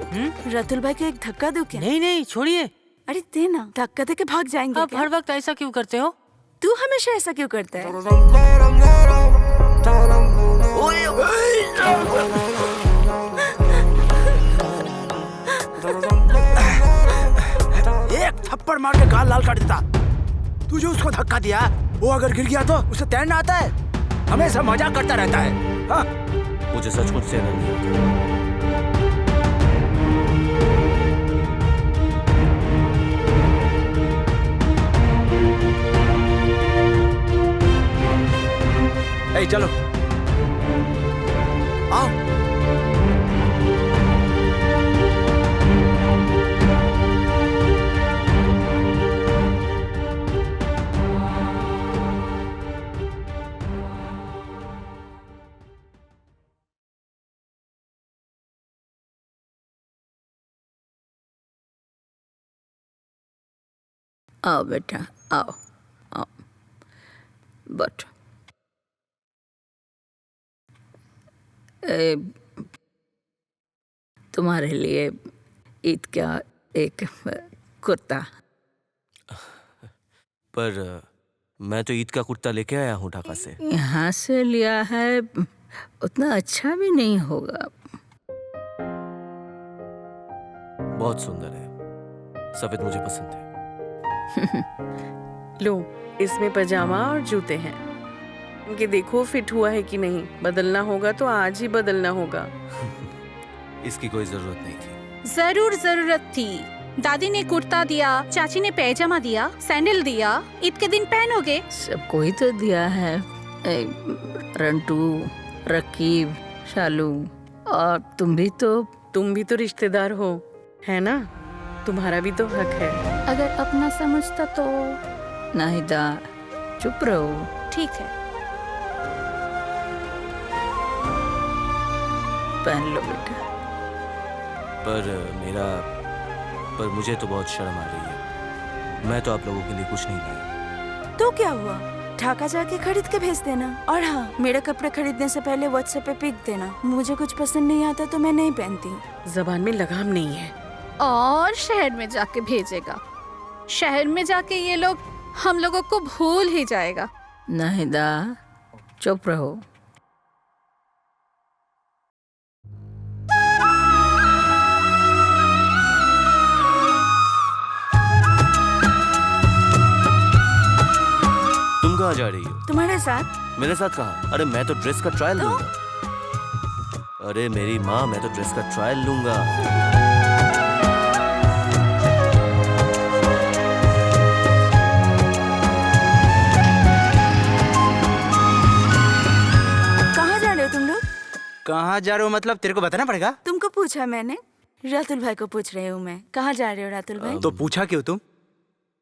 रतुल भाई को एक धक्का दो क्या? नहीं नहीं छोड़िए। अरे दे ना, धक्का दे के भाग जाएंगे। आप हर वक्त ऐसा क्यों करते हो? तू हमेशा ऐसा क्यों करता है? एक थप्पड़ मार के गाल लाल कर देता। तू जो उसको धक्का दिया, वो अगर गिर गया तो उसे तैरना आता है? हमेशा मजाक करता रहता है। हाँ? मुझे सचमुच से नहीं आता। ए, चलो आओ। आओ बेटा, आओ आओ, बैठो। तुम्हारे लिए ईद का एक कुर्ता। पर मैं तो ईद का कुर्ता लेके आया हूँ ढाका से। यहाँ से लिया है, उतना अच्छा भी नहीं होगा। बहुत सुंदर है, सफेद मुझे पसंद है। लो, इसमें पजामा और जूते हैं। इनके देखो फिट हुआ है कि नहीं। बदलना होगा तो आज ही बदलना होगा। इसकी कोई जरूरत नहीं थी। जरूर जरूरत थी। दादी ने कुर्ता दिया, चाची ने पैजामा दिया, सैंडल दिया। ईद के दिन पहनोगे। सबको ही तो दिया है। रंटू, रकीब, शालू, और तुम भी तो रिश्तेदार हो, है ना? तुम्हारा भी तो हक है। अगर अपना समझता तो। नाहिदा, चुप रहो। ठीक है, पहन लो बेटा। पर मुझे तो बहुत शर्म आ रही है। मैं तो आप लोगों के लिए कुछ नहीं लाया। तो क्या हुआ, ढाका जाके खरीद के भेज देना। और हाँ, मेरे कपड़े खरीदने से पहले व्हाट्सएप पे पिक देना। मुझे कुछ पसंद नहीं आता तो मैं नहीं पहनती। जबान में लगाम नहीं है। और शहर में जाके भेजेगा। शहर में जाके ये लोग हम लोगों को भूल ही जाएगा। नाहिदा, चुप रहो। तुम कहाँ जा रही हो? तुम्हारे साथ। मेरे साथ कहाँ? अरे मैं तो ड्रेस का ट्रायल लूंगा। अरे मेरी माँ, मैं तो ड्रेस का ट्रायल लूंगा। कहाँ जा रहे हो मतलब? तेरे को बताना पड़ेगा। तुमको पूछा मैंने। रातुल भाई को पूछ रही हूँ मैं। कहाँ जा रहे हो रातुल भाई? तो पूछा क्यों तुम?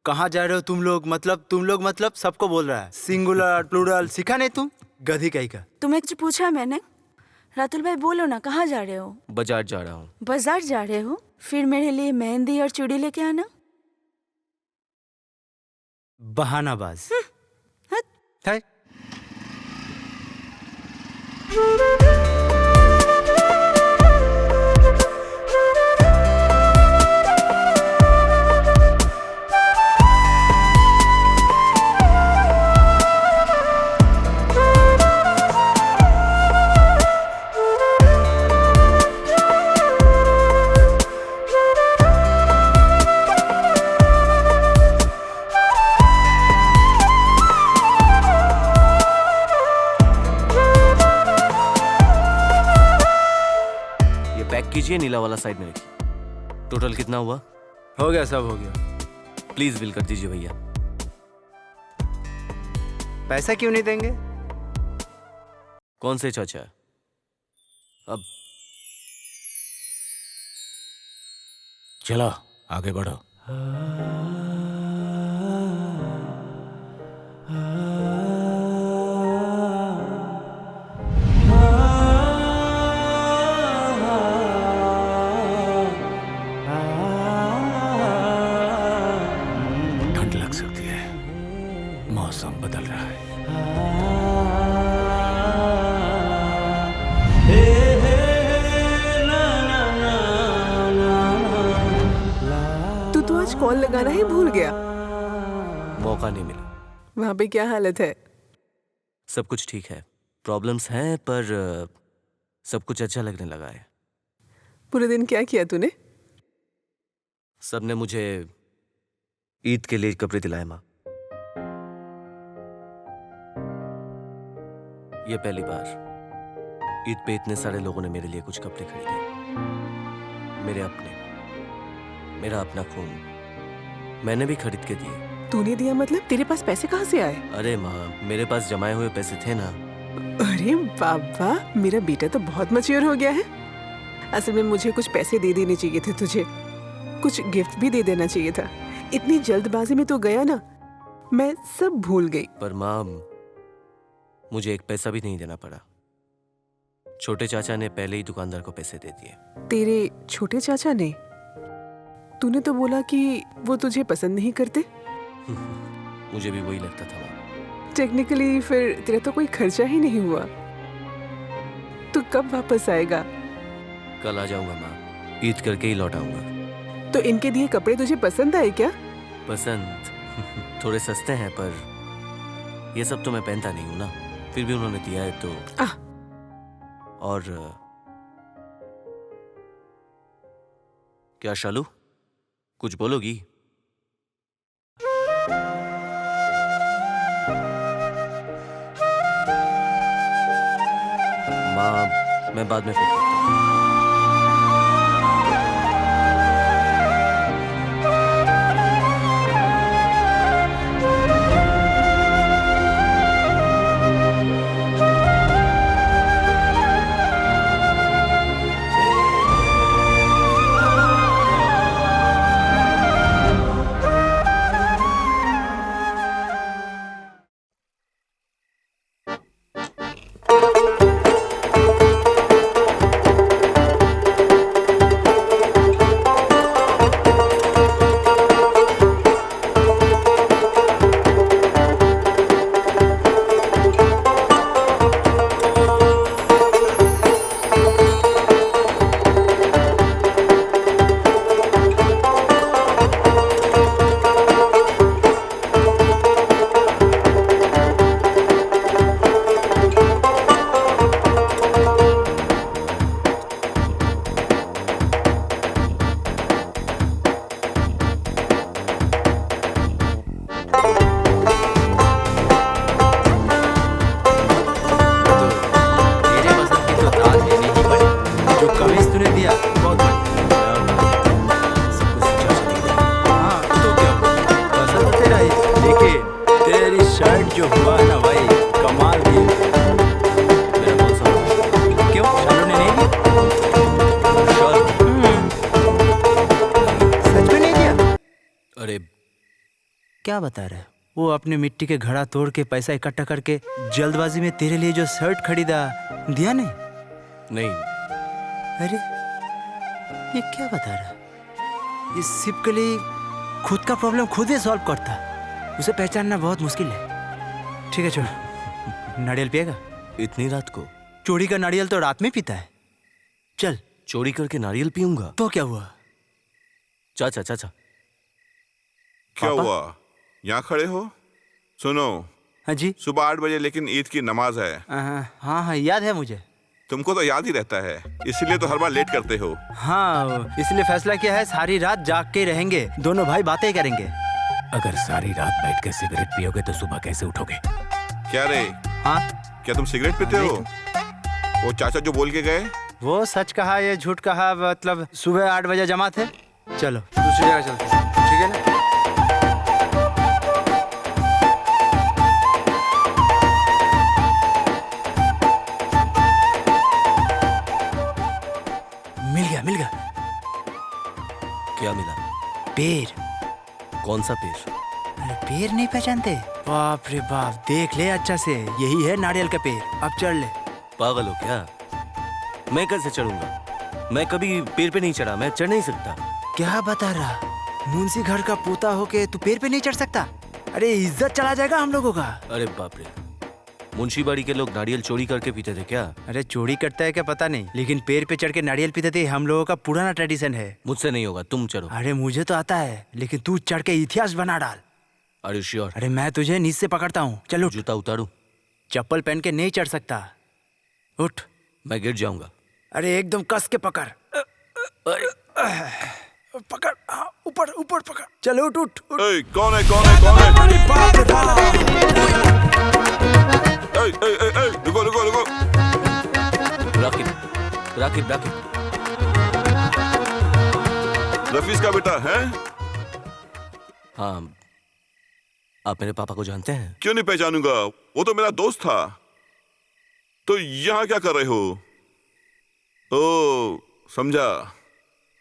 कहाँ जा रहे हो तुम लोग मतलब सबको बोल रहा है। सिंगुलर प्लूरल सीखा नहीं तुम? गधी कहीं का। तुम्हें कुछ पूछा मैंने? रातुल भाई बोलो ना, कहाँ जा रहे हो? बाजार जा रहा हूँ। बाजार जा रहे हो? फिर मेरे लिए मेहंदी और चूड़ी लेके आना। बहानाबाज। है? पैक कीजिए, नीला वाला साइड में रखिए। टोटल कितना हुआ? हो गया, सब हो गया। प्लीज बिल कर दीजिए भैया। पैसा क्यों नहीं देंगे? कौन से चाचा? अब चलो आगे बढ़ो। ठंड लग सकती है, मौसम बदल रहा है। तू तो आज कॉल लगाना ही भूल गया। मौका नहीं मिला। वहाँ पे क्या हालत है? सब कुछ ठीक है, प्रॉब्लम्स हैं पर सब कुछ अच्छा लगने लगा है। पूरे दिन क्या किया तूने? सबने मुझे ईद के लिए कपड़े दिलाए माँ। ये पहली बार ईद पे इतने सारे लोगों ने मेरे लिए कुछ कपड़े खरीदे। मेरे अपने, मेरा अपना खून मैंने भी खरीद के दिए। तूने दिया मतलब? तेरे पास पैसे कहाँ से आए? अरे माँ, मेरे पास जमाए हुए पैसे थे ना। अरे बाबा, मेरा बेटा तो बहुत मैच्योर हो गया है। असल में मुझे कुछ पैसे दे देने चाहिए थे तुझे, कुछ गिफ्ट भी दे देना चाहिए था। इतनी जल्दबाजी में तो गया ना, मैं सब भूल गई। पर माँ, मुझे एक पैसा भी नहीं देना पड़ा। छोटे चाचा ने पहले ही दुकानदार को पैसे दे दिए। तेरे छोटे चाचा ने? तूने तो बोला कि वो तुझे पसंद नहीं करते। मुझे भी वही लगता था माँ। टेक्निकली फिर तेरा तो कोई खर्चा ही नहीं हुआ। तू कब वापस आएगा? कल आ जाऊंगा माँ, ईद करके ही लौट आऊंगा। तो इनके दिए कपड़े तुझे पसंद आए क्या? पसंद थोड़े सस्ते हैं, पर ये सब तो मैं पहनता नहीं हूँ ना। फिर भी उन्होंने दिया है तो। और क्या शालू, कुछ बोलोगी? माँ, मैं बाद में फोन करता हूँ। क्या बता रहा है? वो अपने मिट्टी के घड़ा तोड़ के पैसा इकट्ठा करके जल्दबाजी में तेरे लिए जो शर्ट खरीदा, दिया नहीं? नहीं। अरे ये क्या बता रहा है? ये सिर्फ के लिए खुद का प्रॉब्लम खुद ही सॉल्व करता, उसे पहचानना बहुत मुश्किल है। ठीक है छोड़, नारियल पिएगा? इतनी रात को? चोरी का नारियल तो रात में पीता है। चल। चोरी करके नारियल पीऊंगा तो क्या हुआ? चाचा चाचा क्या हुआ? यहाँ खड़े हो? सुनो। हाँ जी। सुबह 8 बजे लेकिन ईद की नमाज है। हाँ हाँ याद है मुझे। तुमको तो याद ही रहता है, इसलिए तो हर बार लेट करते हो। हाँ, इसलिए फैसला किया है सारी रात जाग के रहेंगे, दोनों भाई बातें करेंगे। अगर सारी रात बैठ के सिगरेट पियोगे तो सुबह कैसे उठोगे? क्या रे? हाँ? क्या तुम सिगरेट पीते हो? वो चाचा जो बोल के गए वो सच कहा ये झूठ कहा, मतलब सुबह 8 बजे जमा थे। चलो दूसरी जगह चलते हैं, ठीक है ना? मिल गया। क्या मिला? पेड़। कौन सा पेड़? अरे पेड़ नहीं पहचानते? बाप रे बाप, देख ले अच्छा से, यही है नारियल का पेड़। अब चढ़ ले। पागल हो क्या? मैं कैसे चढ़ूंगा? मैं कभी पेड़ पे नहीं चढ़ा, मैं चढ़ नहीं सकता। क्या बता रहा? मुंशी घर का पोता होके तू पेड़ पे नहीं चढ़ सकता? अरे इज्जत चला जाएगा हम लोगों का। अरे बाप रे, मुंशीबाड़ी के लोग नारियल चोरी करके पीते थे क्या? अरे चोरी करता है क्या पता नहीं, लेकिन पेड़ पे चढ़ के नारियल पीते थे, हम लोगों का पुराना ट्रेडिशन है। मुझसे नहीं होगा, तुम चढ़ो। अरे मुझे तो आता है, लेकिन तू चढ़ के इतिहास बना डाल। Are you sure? अरे मैं तुझे नीचे से पकड़ता हूँ। चलो जूता उतारू? चप्पल पहन के नहीं चढ़ सकता। उठ। मैं गिर जाऊंगा। अरे एकदम कस के पकड़। पकड़, हाँ, ऊपर ऊपर पकड़। चलो उठ उठ। ए, कौन है? रुको। राकिब। रफीज का बेटा है? हाँ, आप मेरे पापा को जानते हैं? क्यों नहीं पहचानूंगा, वो तो मेरा दोस्त था। तो यहाँ क्या कर रहे हो? ओ समझा,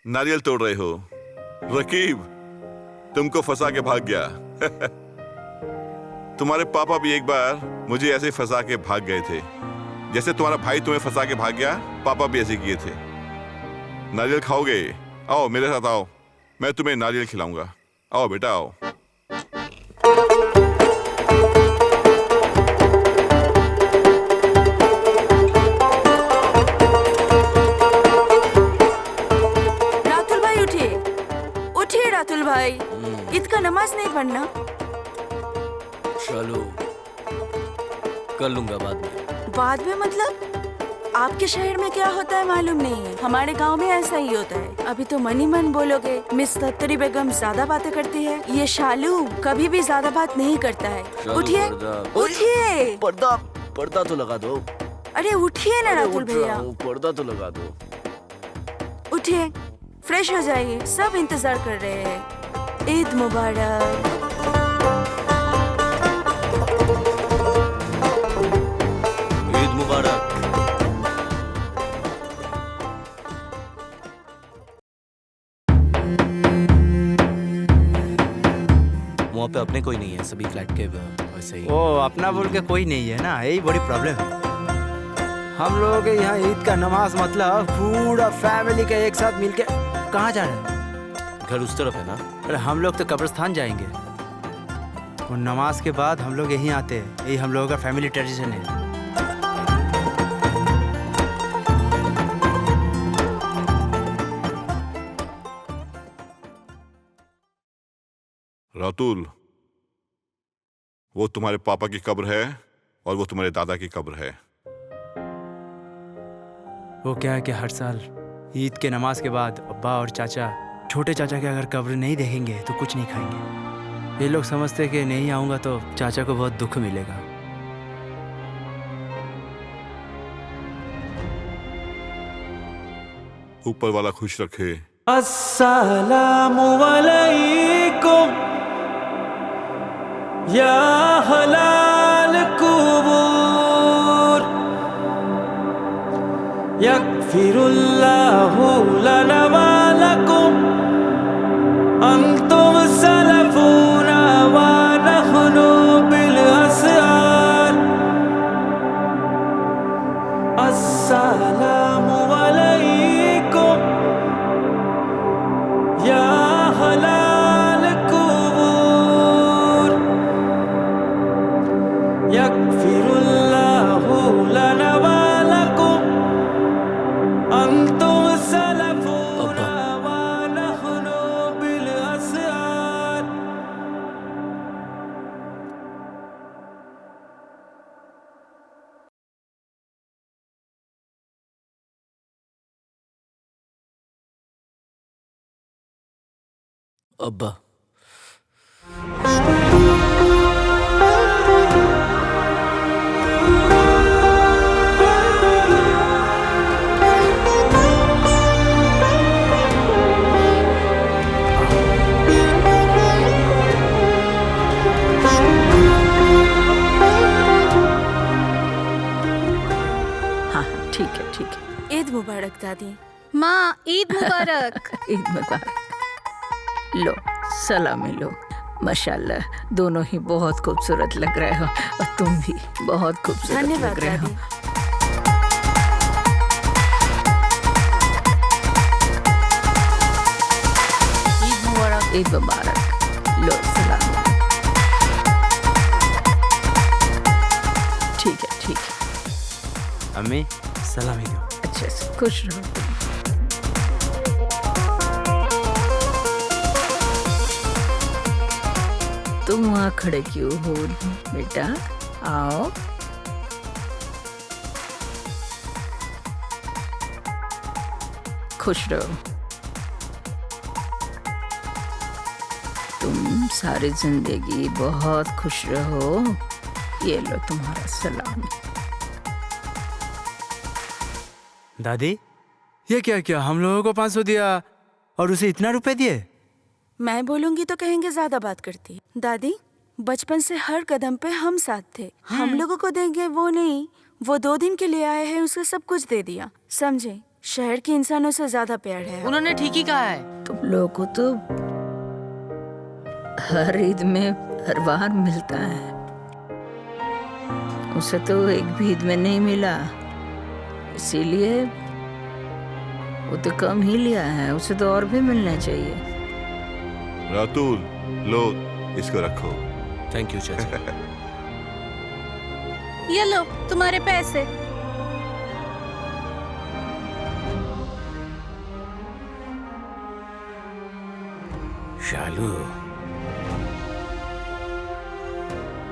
नारियल तोड़ रहे हो। रकीब तुमको फंसा के भाग गया। तुम्हारे पापा भी एक बार मुझे ऐसे फंसा के भाग गए थे, जैसे तुम्हारा भाई तुम्हें फंसा के भाग गया, पापा भी ऐसे किए थे। नारियल खाओगे? आओ मेरे साथ आओ, मैं तुम्हें नारियल खिलाऊंगा। आओ बेटा आओ। रातुल भाई उठिए रातुल भाई, ईद का नमाज नहीं पढ़ना? चलो कर लूंगा बाद में मतलब? आपके शहर में क्या होता है मालूम नहीं है, हमारे गांव में ऐसा ही होता है। अभी तो मन ही मन बोलोगे मिस तत्तरी बेगम ज्यादा बातें करती है, ये शालू कभी भी ज्यादा बात नहीं करता है। उठिए। पर्दा तो लगा दो। अरे उठिए ना रातुल भैया। पर्दा तो लगा दो। उठिए, फ्रेश हो जाइए, सब इंतजार कर रहे हैं। ईद मुबारक। ईद मुबारक। वहाँ पे अपने कोई नहीं है, सभी फ्लैट के वैसे ही। ओ अपना बोल के कोई नहीं है ना, यही बड़ी प्रॉब्लम है। हम लोगों के यहाँ ईद का नमाज मतलब पूरा फैमिली का एक साथ मिलके। कहाँ जा रहे हैं? घर उस तरफ है ना? अरे हम लोग तो कब्रिस्तान जाएंगे, और नमाज के बाद हम लोग यहीं आते हैं, यही हम लोगों का फैमिली ट्रेडिशन है। रातुल, वो तुम्हारे पापा की कब्र है और वो तुम्हारे दादा की कब्र है। वो क्या है कि हर साल ईद के नमाज के बाद अब्बा और चाचा, छोटे चाचा के अगर कब्र नहीं देखेंगे तो कुछ नहीं खाएंगे। ये लोग समझते कि नहीं आऊंगा तो चाचा को बहुत दुख मिलेगा। ऊपर वाला खुश रखे। अस्सलामु अलैकुम या हलाल कुबूर, यगफिरुल्लाहु लना व लकुम, अंतुम सलफूना व नहनु बिल असआर। अस्सलामु अलैकुम या हलाल कुबूर, यगफिरुल्लाहु लना व लकुम, अंतुम सलफूना व नहनु बिल असआर। अब्बा, दादी। माँ ईद मुबारक। ईद मुबारक। लो सलामी लो। माशाल्लाह दोनों ही बहुत खूबसूरत लग रहे हो और तुम भी बहुत खूबसूरत धन्यवाद लग रहे हो। दादी। ईद मुबारक। ईद मुबारक। लो सलामी। ठीक है ठीक है। अम्मी सलामी दो। अच्छे से खुश रहो। तुम वहाँ खड़े क्यों हो बेटा? आओ। खुश रहो। तुम सारी जिंदगी बहुत खुश रहो। ये लो तुम्हारा सलाम। दादी ये क्या किया? हम लोगों को 500 दिया और उसे इतना रुपए दिए? मैं बोलूंगी तो कहेंगे ज्यादा बात करती। दादी बचपन से हर कदम पे हम साथ थे। हम लोगों को देंगे वो नहीं, वो 2 दिन के लिए आए हैं, उसे सब कुछ दे दिया। समझे? शहर के इंसानों से ज्यादा प्यार है। उन्होंने ठीक ही कहा है। तुम लोगों को तो हर ईद में हर बार मिलता है, उसे तो एक भी ईद में नहीं मिला, इसीलिए वो तो कम ही लिया है। उसे तो और भी मिलना चाहिए। रातुल लो इसको रखो। थैंक यू चाचा। ये लो तुम्हारे पैसे। शालू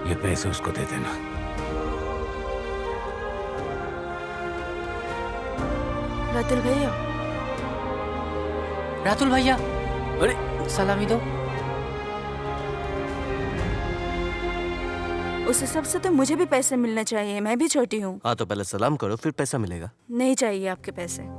ये पैसे उसको दे देना। रातुल भैया। रातुल भैया अरे सलामी दो। उसे सबसे तो मुझे भी पैसे मिलने चाहिए, मैं भी छोटी हूँ। हाँ तो पहले सलाम करो फिर पैसा मिलेगा। नहीं चाहिए आपके पैसे।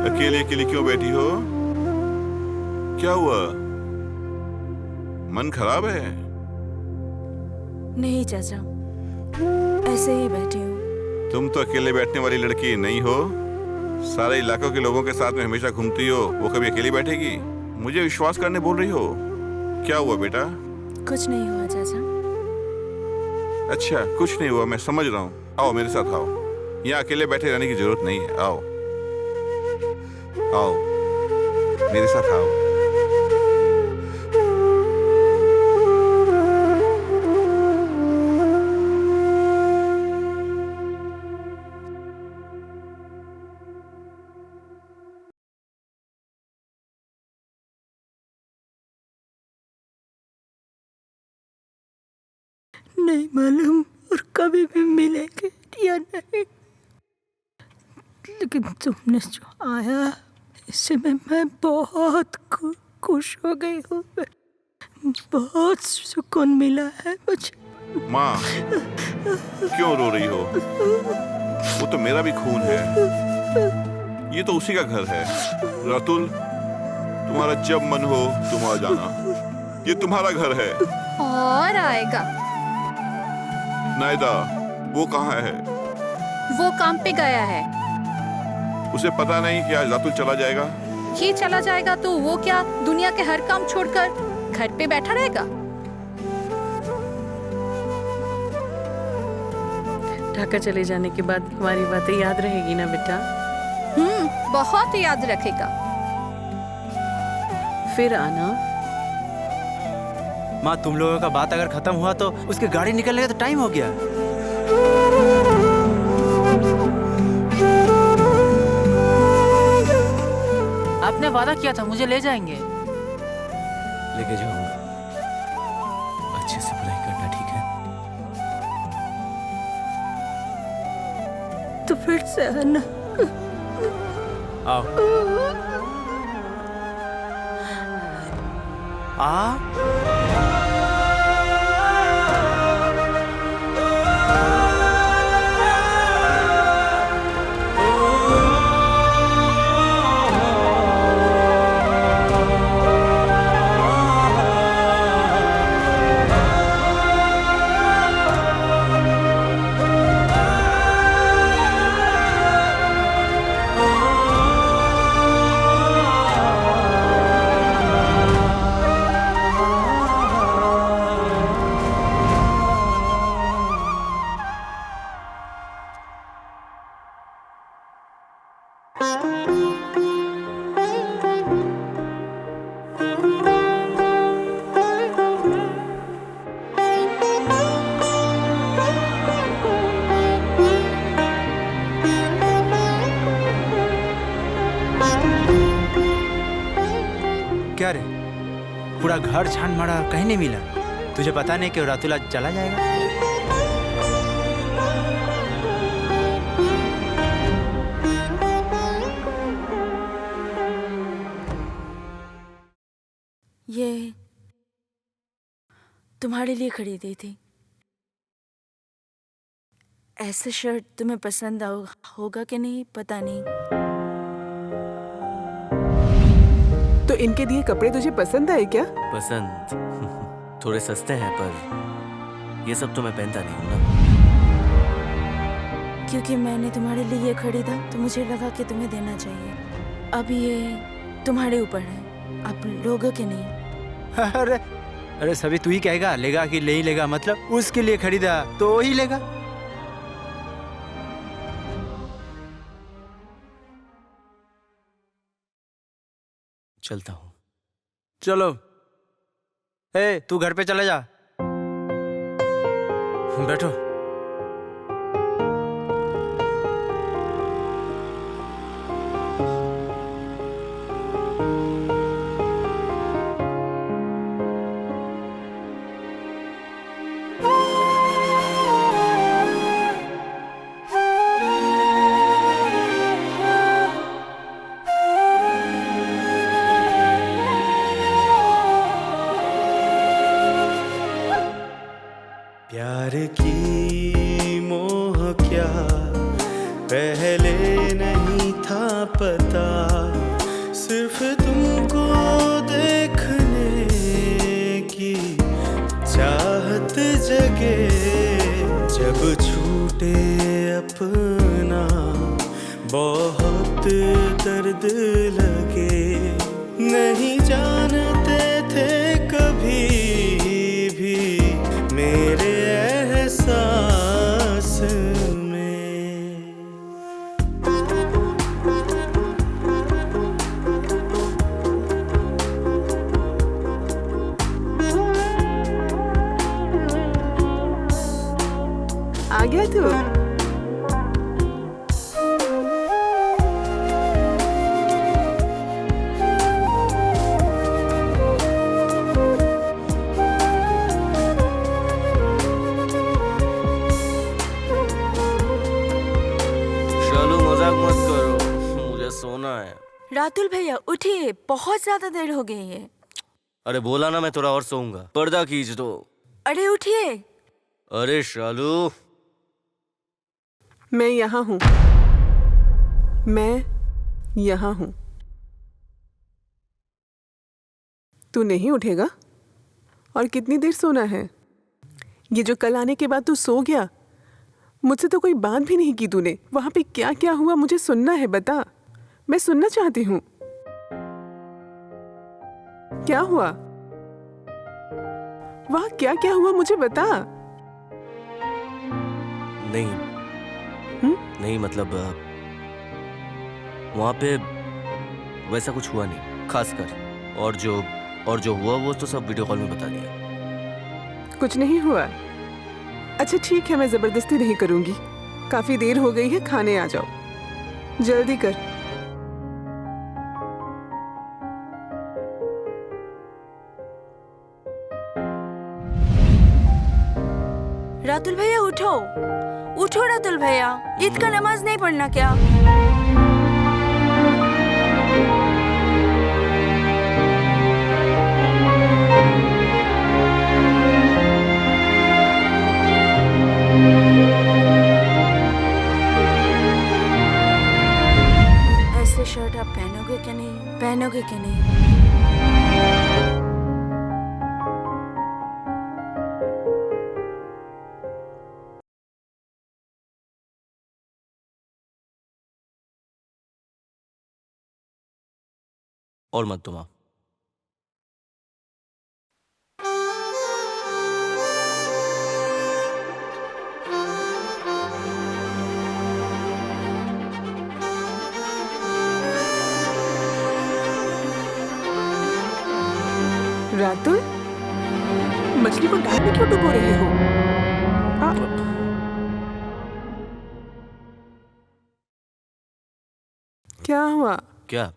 अकेले अकेले क्यों बैठी हो? क्या हुआ? मन खराब है? नहीं चाचा, ऐसे ही बैठी हूँ। तुम तो अकेले बैठने वाली लड़की नहीं हो। सारे इलाकों के लोगों के साथ में हमेशा घूमती हो, वो कभी अकेली बैठेगी? मुझे विश्वास करने बोल रही हो? क्या हुआ बेटा? कुछ नहीं हुआ चाचा। अच्छा कुछ नहीं हुआ, मैं समझ रहा हूँ। आओ मेरे साथ आओ। यहाँ अकेले बैठे रहने की जरूरत नहीं है। आओ आओ मेरे साथ आओ। नहीं मालूम और कभी भी मिलेंगे या नहीं, लेकिन तुमने जो आया इससे मैं बहुत खुश हो गई हूँ। बहुत सुकून मिला है मुझे। माँ क्यों रो रही हो? वो तो मेरा भी खून है, ये तो उसी का घर है। रातुल तुम्हारा जब मन हो तुम आ जाना, ये तुम्हारा घर है। और आएगा। नायदा वो कहाँ है? वो काम पे गया है। उसे पता नहीं कि आज रातुल चला जाएगा। ये चला जाएगा तो वो क्या दुनिया के हर काम छोड़कर घर पे बैठा रहेगा? ढाका चले जाने के बाद हमारी बातें याद रहेगी ना बेटा? बहुत याद रखेगा। फिर आना। माँ तुम लोगों का बात अगर खत्म हुआ तो उसकी गाड़ी निकलने का तो टाइम हो गया। आपने वादा किया था मुझे ले जाएंगे। लेके जाऊंगा। अच्छे से पढ़ाई करना, ठीक है? तो फिर से आना। आओ। आ क्या रे, पूरा घर छान मारा, कहीं नहीं मिला। तुझे पता नहीं कि रातुल आज चला जाएगा? ये तुम्हारे लिए खरीदी थी। ऐसा शर्ट तुम्हें पसंद होगा कि नहीं पता नहीं। तो इनके दिए कपड़े तुझे पसंद आए क्या? पसंद थोड़े सस्ते हैं, पर ये सब तो मैं पहनता नहीं हूँ ना। क्योंकि मैंने तुम्हारे लिए ये खरीदा तो मुझे लगा कि तुम्हें देना चाहिए। अब ये तुम्हारे ऊपर है, आप लोगों के नहीं। अरे अरे सभी तू ही कहेगा, लेगा कि नहीं लेगा, मतलब उसके लिए खरीदा तो ही लेगा। चलता हूँ। चलो, ए तू घर पे चले जा। बैठो। प्यार की मोह क्या पहले नहीं था पता, सिर्फ तुमको देखने की चाहत जगे। जब छूटे अपना बहुत दर्द लगे, नहीं जानते थे कभी भी मेरे एहसास में। आ गया तू? रातुल भैया उठिए, बहुत ज्यादा देर हो गई है। अरे बोला ना मैं थोड़ा और सोऊंगा। पर्दा खींच दो। अरे उठिए। अरे शालू, मैं यहाँ हूँ, मैं यहाँ हूँ। तू नहीं उठेगा? और कितनी देर सोना है? ये जो कल आने के बाद तू सो गया, मुझसे तो कोई बात भी नहीं की तूने। वहां पे क्या क्या हुआ मुझे सुनना है, बता। मैं सुनना चाहती हूँ। क्या हुआ वहां, क्या क्या हुआ मुझे बता। नहीं मतलब वहां पे वैसा कुछ हुआ नहीं खासकर। और जो हुआ वो तो सब वीडियो कॉल में बता दिया। कुछ नहीं हुआ? अच्छा ठीक है, मैं जबरदस्ती नहीं करूंगी। काफी देर हो गई है, खाने आ जाओ, जल्दी कर। रातुल भैया उठो, उठो रातुल भैया, ईद का नमाज नहीं पढ़ना क्या? मानोगे कि नहीं? और मत तुम। रातुल, मछली को डाल में क्यों डुबो रहे हो? क्या हुआ? क्या?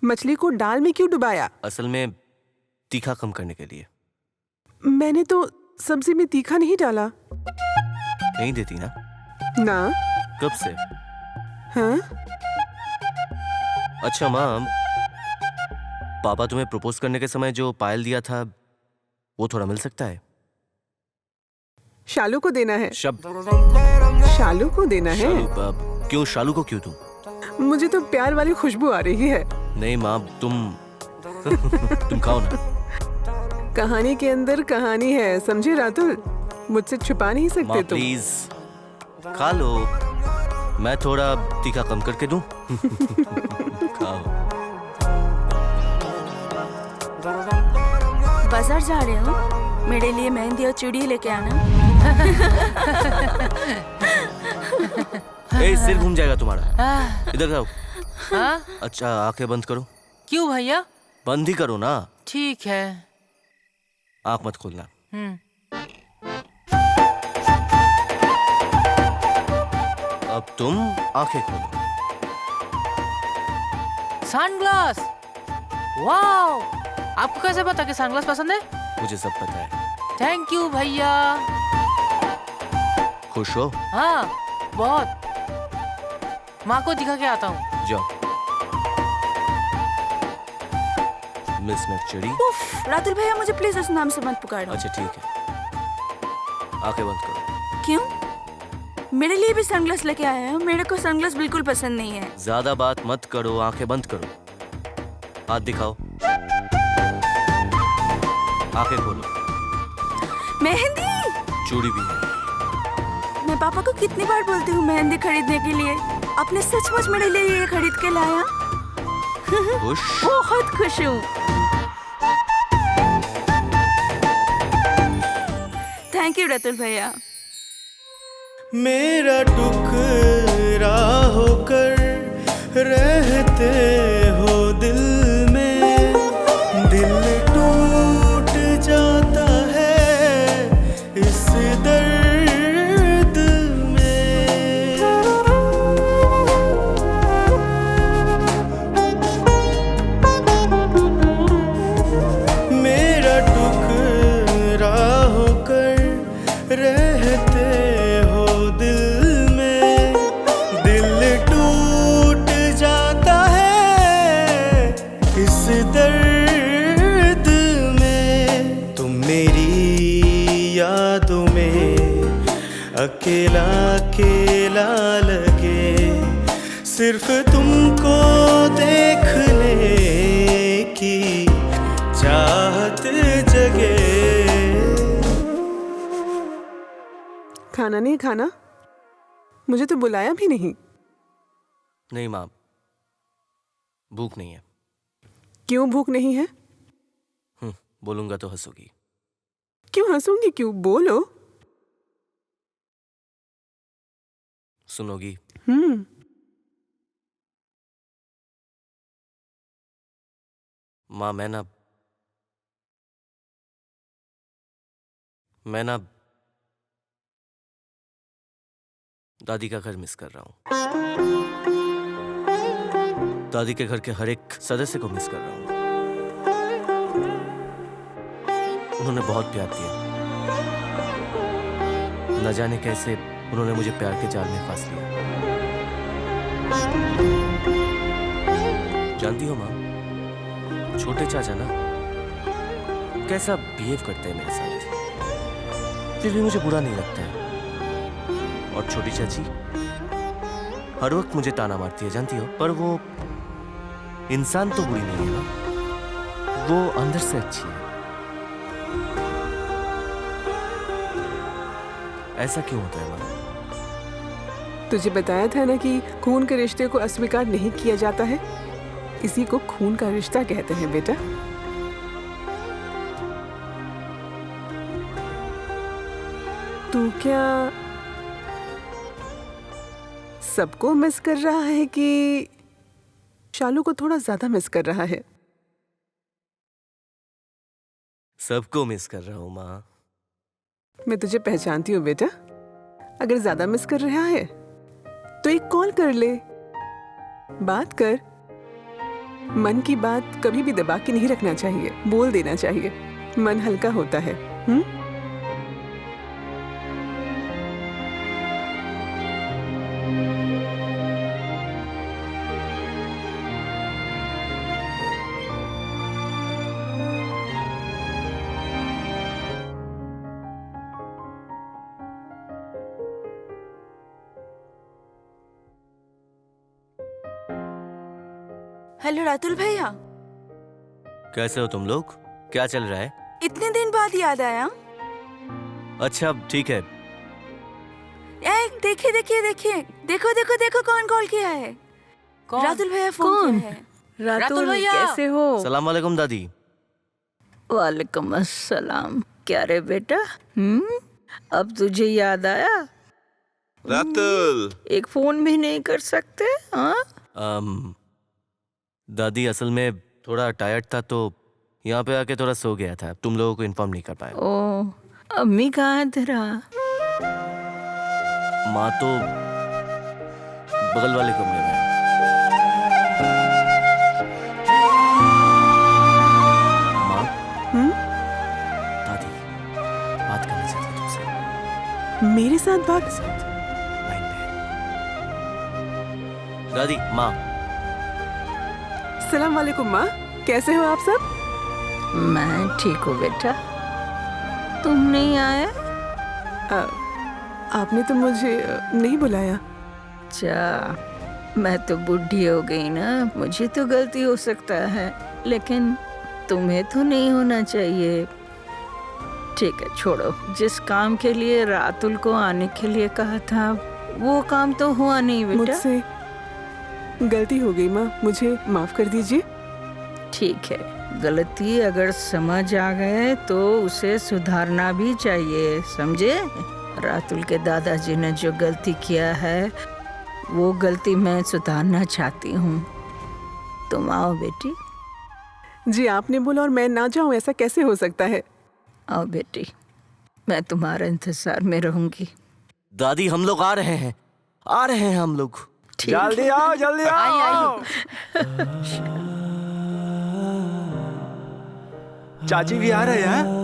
मछली को दाल में क्यों डुबाया? असल में तीखा कम करने के लिए। मैंने तो सब्जी में तीखा नहीं डाला। नहीं देती ना? ना। कब से? हाँ? अच्छा माँ, पापा तुम्हें प्रपोज करने के समय जो पायल दिया था वो थोड़ा मिल सकता है? शालू को देना है। शालू को देना है? क्यों शालू को क्यों दूं? मुझे तो प्यार वाली खुशबू आ रही है। नहीं माँ, तुम खाओ ना। कहानी के अंदर कहानी है, समझे रातुल? मुझसे छुपा नहीं सकते तुम। प्लीज खा लो, मैं थोड़ा तीखा कम करके दूं। खाओ। बाजार जा रहे हो? मेरे लिए मेहंदी और चूड़ी लेके आना। ए, सिर घूम जाएगा तुम्हारा। इधर आओ। अच्छा आंखें बंद करो। क्यों भैया? बंद ही करो ना। ठीक है। आंख मत खोलना। अब तुम आंखें खोलो। सनग्लास। वाओ, आपको कैसे पता कि सनग्लास पसंद है? मुझे सब पता है। थैंक यू भैया। खुश हो? हाँ बहुत। माँ को दिखा के आता हूँ। जाओ। मिस नक्चड़ी। रातुल भैया, मुझे प्लीज उस नाम से मत पुकारो। अच्छा ठीक है, आंखें बंद करो। क्यों? मेरे लिए भी सनग्लास लेके आए हो? मेरे को सनग्लास बिल्कुल पसंद नहीं है। ज्यादा बात मत करो, आंखें बंद करो। हाथ दिखाओ। आंखें खोलो। मेहंदी। चूड़ी भी है। मैं पापा को कितनी बार बोलती हूँ मेहंदी खरीदने के लिए। आपने सचमुच मेरे लिए ये खरीद के लाया? खुश? बहुत खुश हूँ। थैंक यू रातुल भैया। मेरा टुकड़ा होकर रहते हो दिल में, दिल टूट जाता है इस दर्द में। मेरा टुकड़ा होकर रहते हो दिल में, दिल टूट जाता है इस दर्द में। तुम मेरी यादों में अकेला अकेला लगे, सिर्फ तुमको देखने की चाहत जगे। खाना नहीं खाना? मुझे तो बुलाया भी नहीं। नहीं माँ, भूख नहीं है। क्यों भूख नहीं है? बोलूंगा तो हंसोगी। क्यों हंसूंगी? क्यों? बोलो। सुनोगी? माँ, मैं ना दादी का घर मिस कर रहा हूँ। दादी के घर के हर एक सदस्य को मिस कर रहा हूँ। उन्होंने बहुत प्यार दिया, न जाने कैसे उन्होंने मुझे प्यार के जाल में फंस लिया। जानती हो माँ, छोटे चाचा ना कैसा बिहेव करते हैं मेरे साथ, फिर भी मुझे बुरा नहीं लगता है। और छोटी चाची हर वक्त मुझे ताना मारती है, जानती हो, पर वो इंसान तो बुरी नहीं है ना, वो अंदर से अच्छी है। ऐसा क्यों होता है माँ? तुझे बताया था ना कि खून के रिश्ते को अस्वीकार नहीं किया जाता है, इसी को खून का रिश्ता कहते हैं बेटा। तू क्या सबको मिस कर रहा है कि शालू को थोड़ा ज्यादा मिस कर रहा है? सबको मिस कर रहा हूँ माँ। मैं तुझे पहचानती हूँ बेटा। अगर ज्यादा मिस कर रहा है तो एक कॉल कर ले, बात कर। मन की बात कभी भी दबा के नहीं रखना चाहिए, बोल देना चाहिए, मन हल्का होता है। हेलो रातुल भैया, कैसे हो तुम लोग? क्या चल रहा है? इतने दिन बाद याद आया। अच्छा ठीक है। देखिए देखिए देखिए, देखो देखो देखो कौन कॉल किया है। कौन? रातुल भैया फोन किया है। रातुल भैया कैसे हो? सलाम वालेकुम दादी। वालेकुम अस्सलाम। क्या रे बेटा, अब तुझे याद आया? रातुल, एक फोन भी नहीं कर सकते? हाँ दादी असल में थोड़ा टायर्ड था तो यहाँ पे आके थोड़ा सो गया था, तुम लोगों को इन्फॉर्म नहीं कर पाया। ओ, अम्मी कहाँ है तेरा? माँ तो बगल वाले कमरे में है। माँ, दादी बात करनी चाहती है तुमसे। मेरे साथ बात? लाइन पे है। दादी, माँ। सलाम वालेकुम माँ, कैसे हो आप सब? मैं ठीक हूँ बेटा, तुम नहीं आए? आपने तो मुझे नहीं बुलाया। अच्छा, मैं तो बुढ़ी हो गई ना, मुझे तो गलती हो सकता है, लेकिन तुम्हें तो नहीं होना चाहिए। ठीक है छोड़ो, जिस काम के लिए रातुल को आने के लिए कहा था वो काम तो हुआ नहीं बेटा। मुझसे गलती हो गई माँ, मुझे माफ कर दीजिए। ठीक है, गलती अगर समझ आ गए तो उसे सुधारना भी चाहिए, समझे? रातुल के दादाजी ने जो गलती किया है वो गलती मैं सुधारना चाहती हूँ। तुम आओ बेटी। जी आपने बोला और मैं ना जाऊँ, ऐसा कैसे हो सकता है? आओ बेटी, मैं तुम्हारे इंतजार में रहूंगी। दादी हम लोग आ रहे हैं, आ रहे हैं हम लोग। जल्दी आओ, जल्दी आओ। चाची भी आ रहे हैं।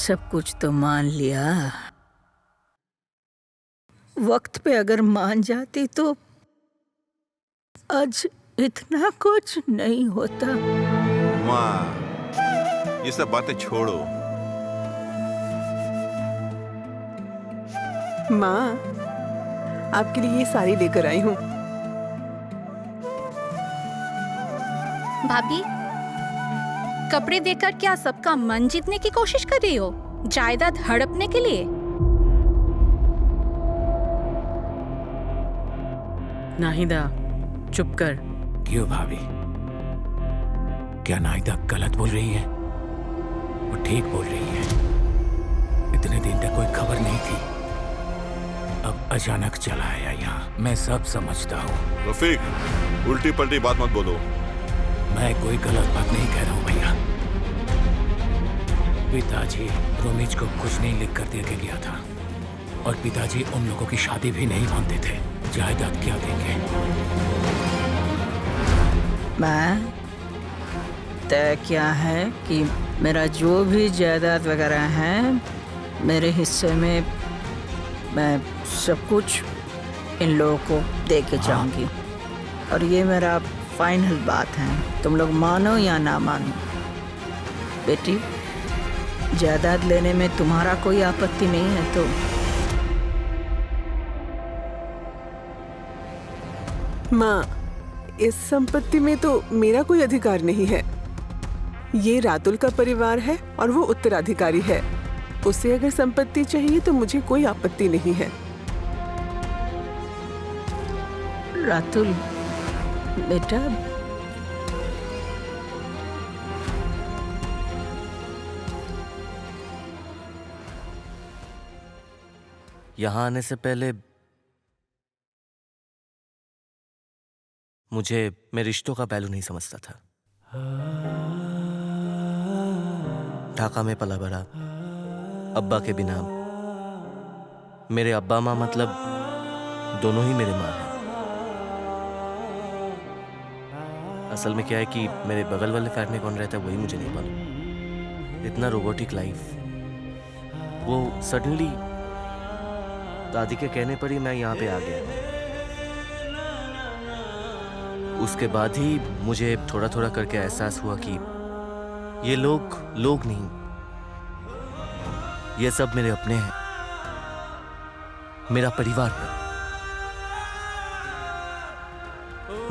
सब कुछ तो मान लिया, वक्त पे अगर मान जाती तो आज इतना कुछ नहीं होता। माँ, ये सब बातें छोड़ो। माँ, आपके लिए ये साड़ी लेकर आई हूँ। भाभी, कपड़े देकर क्या सबका मन जीतने की कोशिश कर रही हो? जायदाद हड़पने के लिए? नाहिदा, चुप कर। क्यों भाभी? क्या नाहिदा गलत बोल रही है? वो ठीक बोल रही है। इतने दिन तक कोई खबर नहीं थी, अब अचानक चला आया यहाँ। मैं सब समझता हूँ। रफीक, उल्टी पलटी बात मत बोलो। मैं कोई गलत बात नहीं कह रहा हूँ भैया। पिताजी रोमिज को कुछ नहीं लिख कर दे के गया था, और पिताजी उन लोगों की शादी भी नहीं मानते थे। जायदाद क्या देंगे? मैं तय क्या है कि मेरा जो भी जायदाद वगैरह है, मेरे हिस्से में मैं सब कुछ इन लोगों को दे के जाऊंगी। और ये मेरा फाइनल बात है, तुम लोग मानो या ना मानो। बेटी, जायदाद लेने में तुम्हारा कोई आपत्ति नहीं है तो? माँ, इस संपत्ति में तो मेरा कोई अधिकार नहीं है। ये रातुल का परिवार है और वो उत्तराधिकारी है। उसे अगर संपत्ति चाहिए तो मुझे कोई आपत्ति नहीं है। रातुल बेटा, यहाँ आने से पहले मैं रिश्तों का पहलू नहीं समझता था। ढाका में पला बड़ा, अब्बा के बिना। मेरे अब्बा माँ मतलब दोनों ही मेरे माँ हैं। असल में क्या है कि मेरे बगल वाले फ्लैट में कौन रहता है वही मुझे नहीं मालूम। इतना रोबोटिक लाइफ। वो सडनली दादी के कहने पर ही मैं यहाँ पे आ गया। उसके बाद ही मुझे थोड़ा थोड़ा करके एहसास हुआ कि ये लोग नहीं, ये सब मेरे अपने हैं, मेरा परिवार है।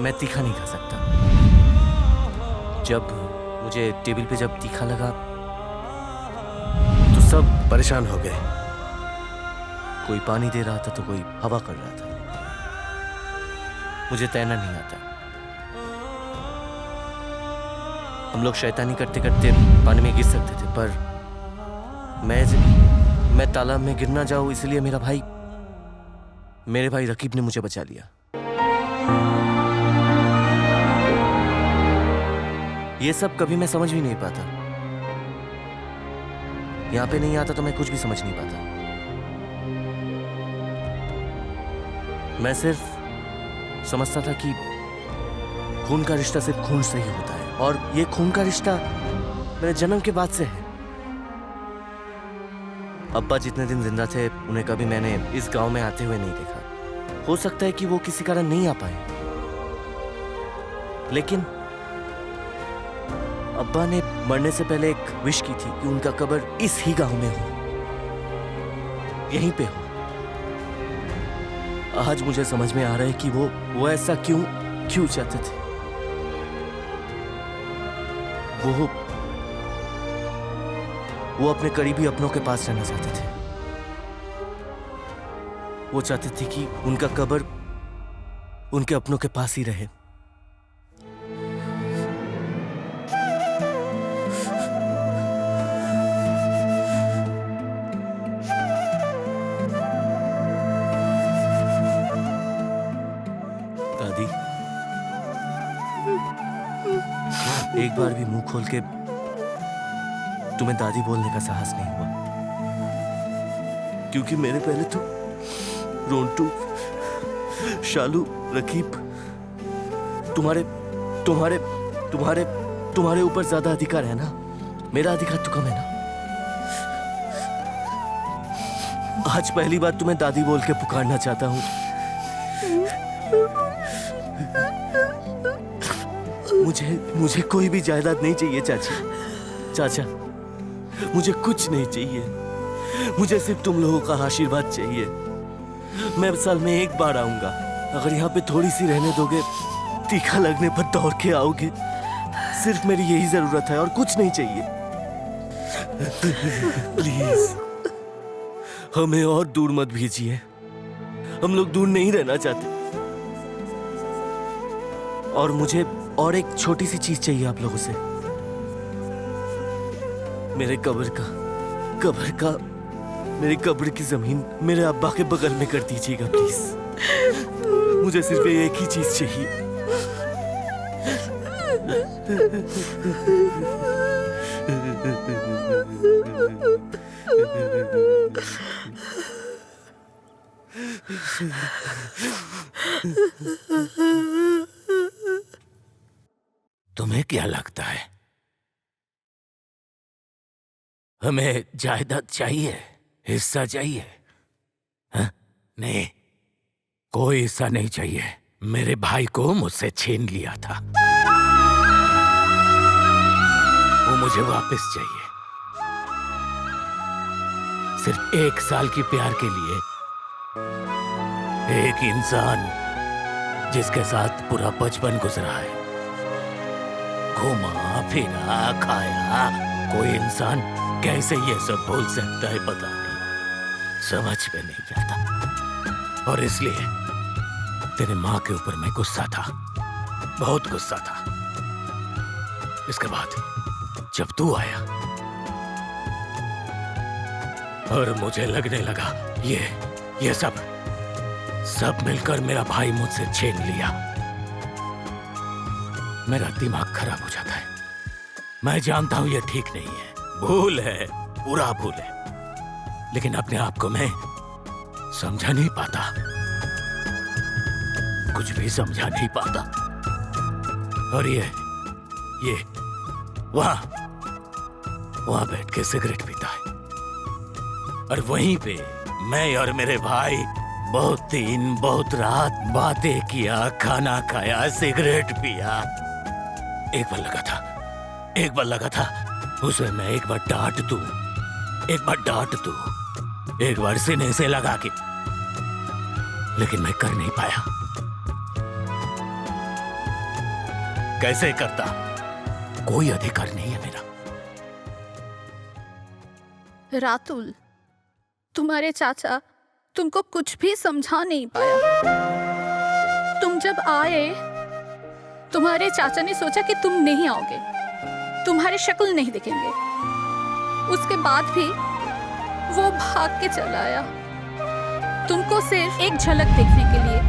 मैं तीखा नहीं खा सकता। जब मुझे टेबल पे जब तीखा लगा तो सब परेशान हो गए। कोई पानी दे रहा था तो कोई हवा कर रहा था। मुझे तैरना नहीं आता। हम लोग शैतानी करते करते पानी में गिर सकते थे, पर मैं तालाब में गिर ना जाऊं इसलिए मेरे भाई रकीब ने मुझे बचा लिया। ये सब कभी मैं समझ भी नहीं पाता। यहां पे नहीं आता तो मैं कुछ भी समझ नहीं पाता। मैं सिर्फ समझता था कि खून का रिश्ता सिर्फ खून से ही होता है, और ये खून का रिश्ता मेरे जन्म के बाद से है। अब्बा जितने दिन जिंदा थे उन्हें कभी मैंने इस गांव में आते हुए नहीं देखा। हो सकता है कि वो किसी कारण नहीं आ पाए, लेकिन अब्बा ने मरने से पहले एक विश की थी कि उनका कब्र इस ही गांव में हो, यहीं पे हो। आज मुझे समझ में आ रहा है कि वो ऐसा क्यों चाहते थे। वो अपने करीबी अपनों के पास रहना चाहते थे। वो चाहते थे कि उनका कब्र उनके अपनों के पास ही रहे। दादी, एक बार भी मुंह खोल के तुम्हें दादी बोलने का साहस नहीं हुआ, क्योंकि मेरे पहले तो रोंटू, शालू, रकीब तुम्हारे ऊपर ज्यादा अधिकार है ना। मेरा अधिकार तो कम है ना। आज पहली बार तुम्हें दादी बोल के पुकारना चाहता हूं। मुझे कोई भी जायदाद नहीं चाहिए चाचा, मुझे कुछ नहीं चाहिए। मुझे सिर्फ तुम लोगों का आशीर्वाद चाहिए। मैं साल में एक बार आऊंगा। अगर यहाँ पे थोड़ी सी रहने दोगे, तीखा लगने पर दौड़ के आओगे। सिर्फ मेरी यही जरूरत है और कुछ नहीं चाहिए। प्लीज हमें और दूर मत भेजिए। हम लोग दूर नहीं रहना चाहते। और मुझे और एक छोटी सी चीज चाहिए आप लोगों से। मेरे कब्र की जमीन मेरे अब्बा के बगल में कर दीजिएगा प्लीज। मुझे सिर्फ एक ही चीज चाहिए। तुम्हें क्या लगता है हमें जायदाद चाहिए, हिस्सा चाहिए? हाँ? नहीं, कोई हिस्सा नहीं चाहिए। मेरे भाई को मुझसे छीन लिया था, वो मुझे वापस चाहिए। सिर्फ 1 साल की प्यार के लिए एक इंसान जिसके साथ पूरा बचपन गुजरा है, घूमा फिरा खाया, कोई इंसान कैसे ये सब भूल सकता है पता नहीं, समझ में नहीं आता। और इसलिए तेरे माँ के ऊपर मैं गुस्सा था, बहुत गुस्सा था। इसके बाद जब तू आया और मुझे लगने लगा ये सब मिलकर मेरा भाई मुझसे छीन लिया, मेरा दिमाग खराब हो जाता है। मैं जानता हूं ये ठीक नहीं है, भूल है, पूरा भूल है, लेकिन अपने आप को मैं समझा नहीं पाता, कुछ भी समझा नहीं पाता। और ये वहां बैठ के सिगरेट पीता है, और वहीं पे मैं और मेरे भाई बहुत दिन बहुत रात बातें किया, खाना खाया, सिगरेट पिया। एक बार लगा था उसे मैं एक बार डांट दूं, एक बार सीने से लगा के, लेकिन मैं कर नहीं पाया। कैसे करता? कोई अधिकार नहीं है मेरा। रातुल, तुम्हारे चाचा तुमको कुछ भी समझा नहीं पाया। तुम जब आए, तुम्हारे चाचा ने सोचा कि तुम नहीं आओगे, तुम्हारी शक्ल नहीं दिखेंगे। उसके बाद भी वो भाग के चला आया, तुमको सिर्फ एक झलक देखने के लिए।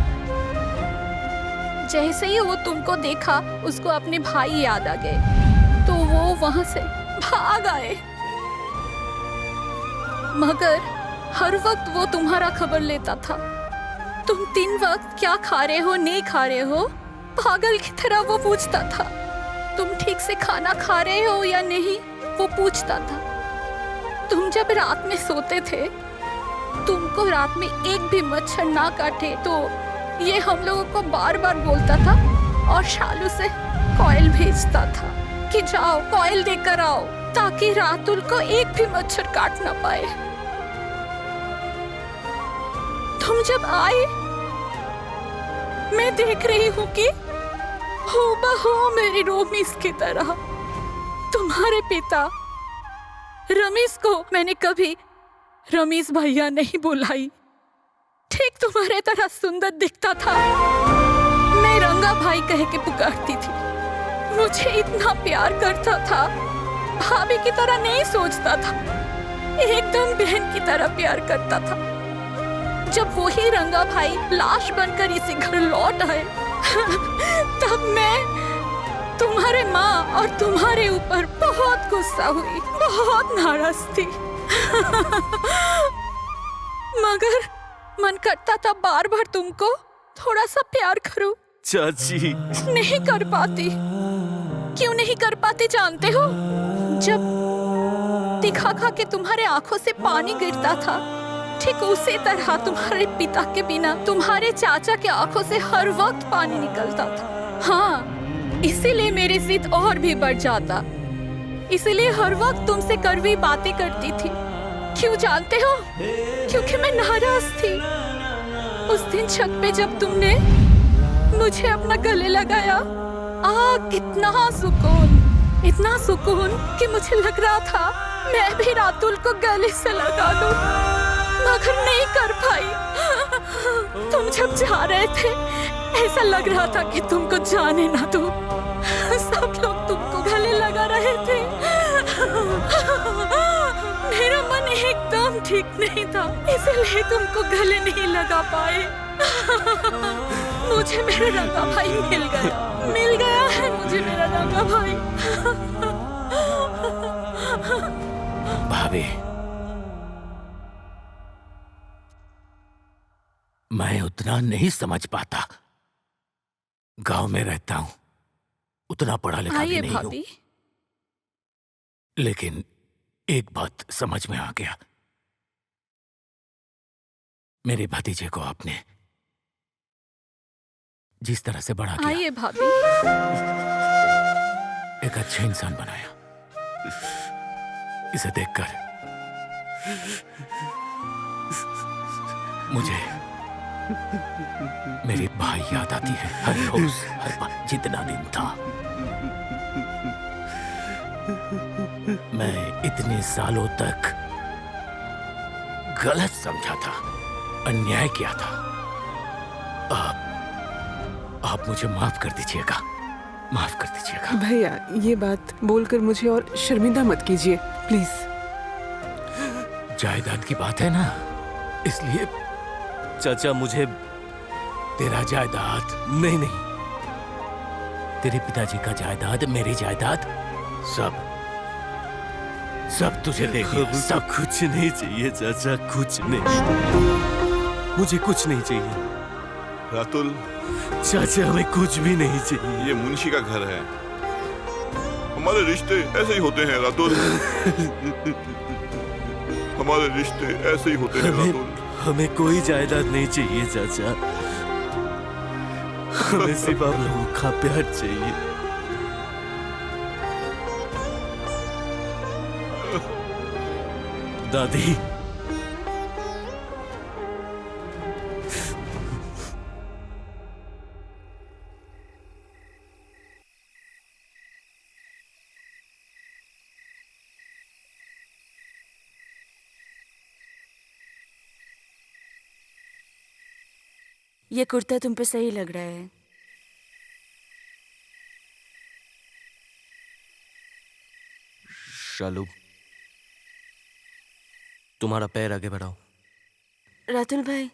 जैसे ही वो तुमको देखा, उसको अपने भाई याद आ गए, तो वो वहां से भाग आए। मगर हर वक्त वो तुम्हारा खबर लेता था। तुम 3 वक्त क्या खा रहे हो, नहीं खा रहे हो, पागल की तरह वो पूछता था। तुम ठीक से खाना खा रहे हो या नहीं, वो पूछता था। तुम जब रात में सोते थे, तुमको रात में एक भी मच्छर ना काटे, तो ये हम लोगों को बार बार बोलता था, और शालू से कॉइल भेजता था कि जाओ कॉइल देकर आओ, ताकि रातुल को एक भी मच्छर काट ना पाए। तुम जब आए, मैं देख रही हूँ कि हूबहू मेरी रमीज की तरह तुम्हारे पिता रमीज को मैंने कभी रमीज भैया नहीं बुलाई, ठीक तुम्हारे तरह सुंदर दिखता था। मैं रंगा भाई कह के पुकारती थी, मुझे इतना प्यार करता था, भाभी की तरह नहीं सोचता था, एकदम बहन की तरह प्यार करता था। जब वही रंगा भाई लाश बनकर इसी घर लौट आए, तब मैं तुम्हारे माँ और तुम्हारे ऊपर बहुत गुस्सा हुई, बहुत नाराज थी। मगर मन करता था बार बार तुमको थोड़ा सा प्यार करूं। चाची, नहीं कर पाती। क्यों नहीं कर पाती जानते हो? जब दिखा खा के तुम्हारे आंखों से पानी गिरता था, ठीक उसी तरह तुम्हारे पिता के बिना तुम्हारे चाचा के आंखों से हर वक्त पानी निकलता था। हाँ, इसीलिए मेरी जिद और भी बढ़ जाता, इसीलिए हर वक्त तुमसे कड़वी बातें करती थी। क्यों जानते हो? क्योंकि मैं नाराज थी। उस दिन छत पे जब तुमने मुझे अपना गले लगाया, इतना सुकून कि मुझे लग रहा था मैं भी रातुल को गले से लगा दूं, मगर नहीं कर पाई। तुम जब जा रहे थे, ऐसा लग रहा था कि तुमको जाने ना दो। सब लोग तुमको गले लगा रहे थे। मेरा मन एकदम ठीक नहीं था, इसलिए तुमको गले नहीं लगा पाए। मुझे मेरा रंगा भाई मिल गया है मुझे मेरा रंगा भाई। भाभी, मैं उतना नहीं समझ पाता। गांव में रहता हूं, उतना पढ़ा लिखा भी नहीं हूं, लेकिन एक बात समझ में आ गया। मेरे भतीजे को आपने जिस तरह से बड़ा किया, आइए भाभी, एक अच्छा इंसान बनाया। इसे देखकर मुझे मेरे भाई याद आती है, हर रोज, हर पल, जितना दिन था। मैं इतने सालों तक गलत समझा था, अन्याय किया था। आप मुझे माफ कर दीजिएगा, माफ कर दीजिएगा। भैया, ये बात बोलकर मुझे और शर्मिंदा मत कीजिए प्लीज। जायदाद की बात है ना, इसलिए। चाचा, मुझे तेरा जायदाद नहीं, तेरे पिताजी का जायदाद, मेरी जायदाद, सब तुझे दे दिया। सब कुछ नहीं चाहिए चाचा, कुछ नहीं, मुझे कुछ नहीं चाहिए। रातुल, चाचा हमें कुछ भी नहीं चाहिए। ये मुंशी का घर है, हमारे रिश्ते ऐसे ही होते हैं रातुल। हमारे रिश्ते ऐसे ही होते हैं रातुल। हमें कोई जायदाद नहीं चाहिए चाचा, हमें सिर्फ आप लोगों का प्यार चाहिए। दादी, ये कुर्ता तुम पे सही लग रहा है। शालू, तुम्हारा पैर आगे बढ़ाओ। रातुल भाई,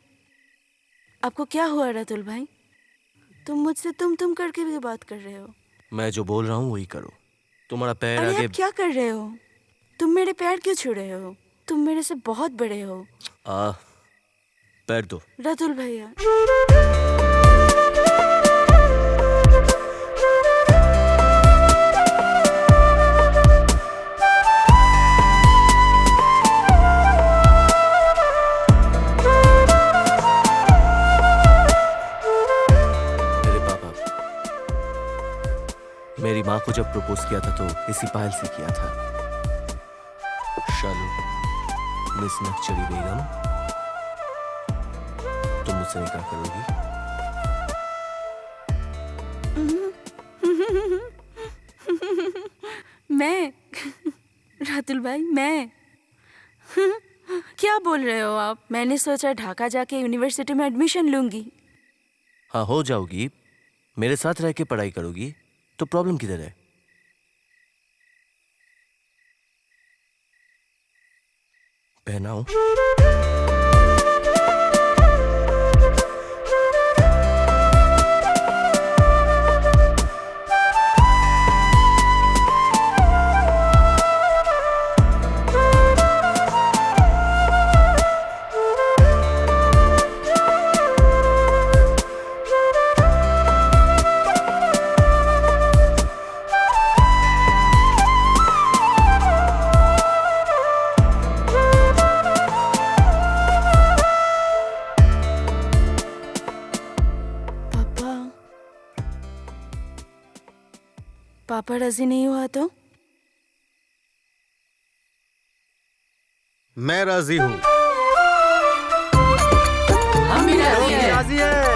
आपको क्या हुआ रातुल भाई? तुम मुझसे तुम करके भी बात कर रहे हो। मैं जो बोल रहा हूँ वही करो। तुम्हारा पैर अरे आगे। आप क्या कर रहे हो? तुम मेरे पैर क्यों छू रहे हो? तुम मेरे से बहुत बड़े हो। पैर दो। रातुल भैया, मेरी माँ को जब प्रपोज किया था तो इसी पायल से किया था। शालू, मिस नक्चरी बेगम, तुम मुझसे निकाह करोगी? मैं? रातुल भाई, मैं? क्या बोल रहे हो आप? मैंने सोचा ढाका जाके यूनिवर्सिटी में एडमिशन लूंगी। हाँ, हो जाओगी, मेरे साथ रह के पढ़ाई करोगी, तो प्रॉब्लम किधर है? पहनाओ। पापा राजी नहीं हुआ तो? मैं राजी हूँ। हम भी राजी हैं।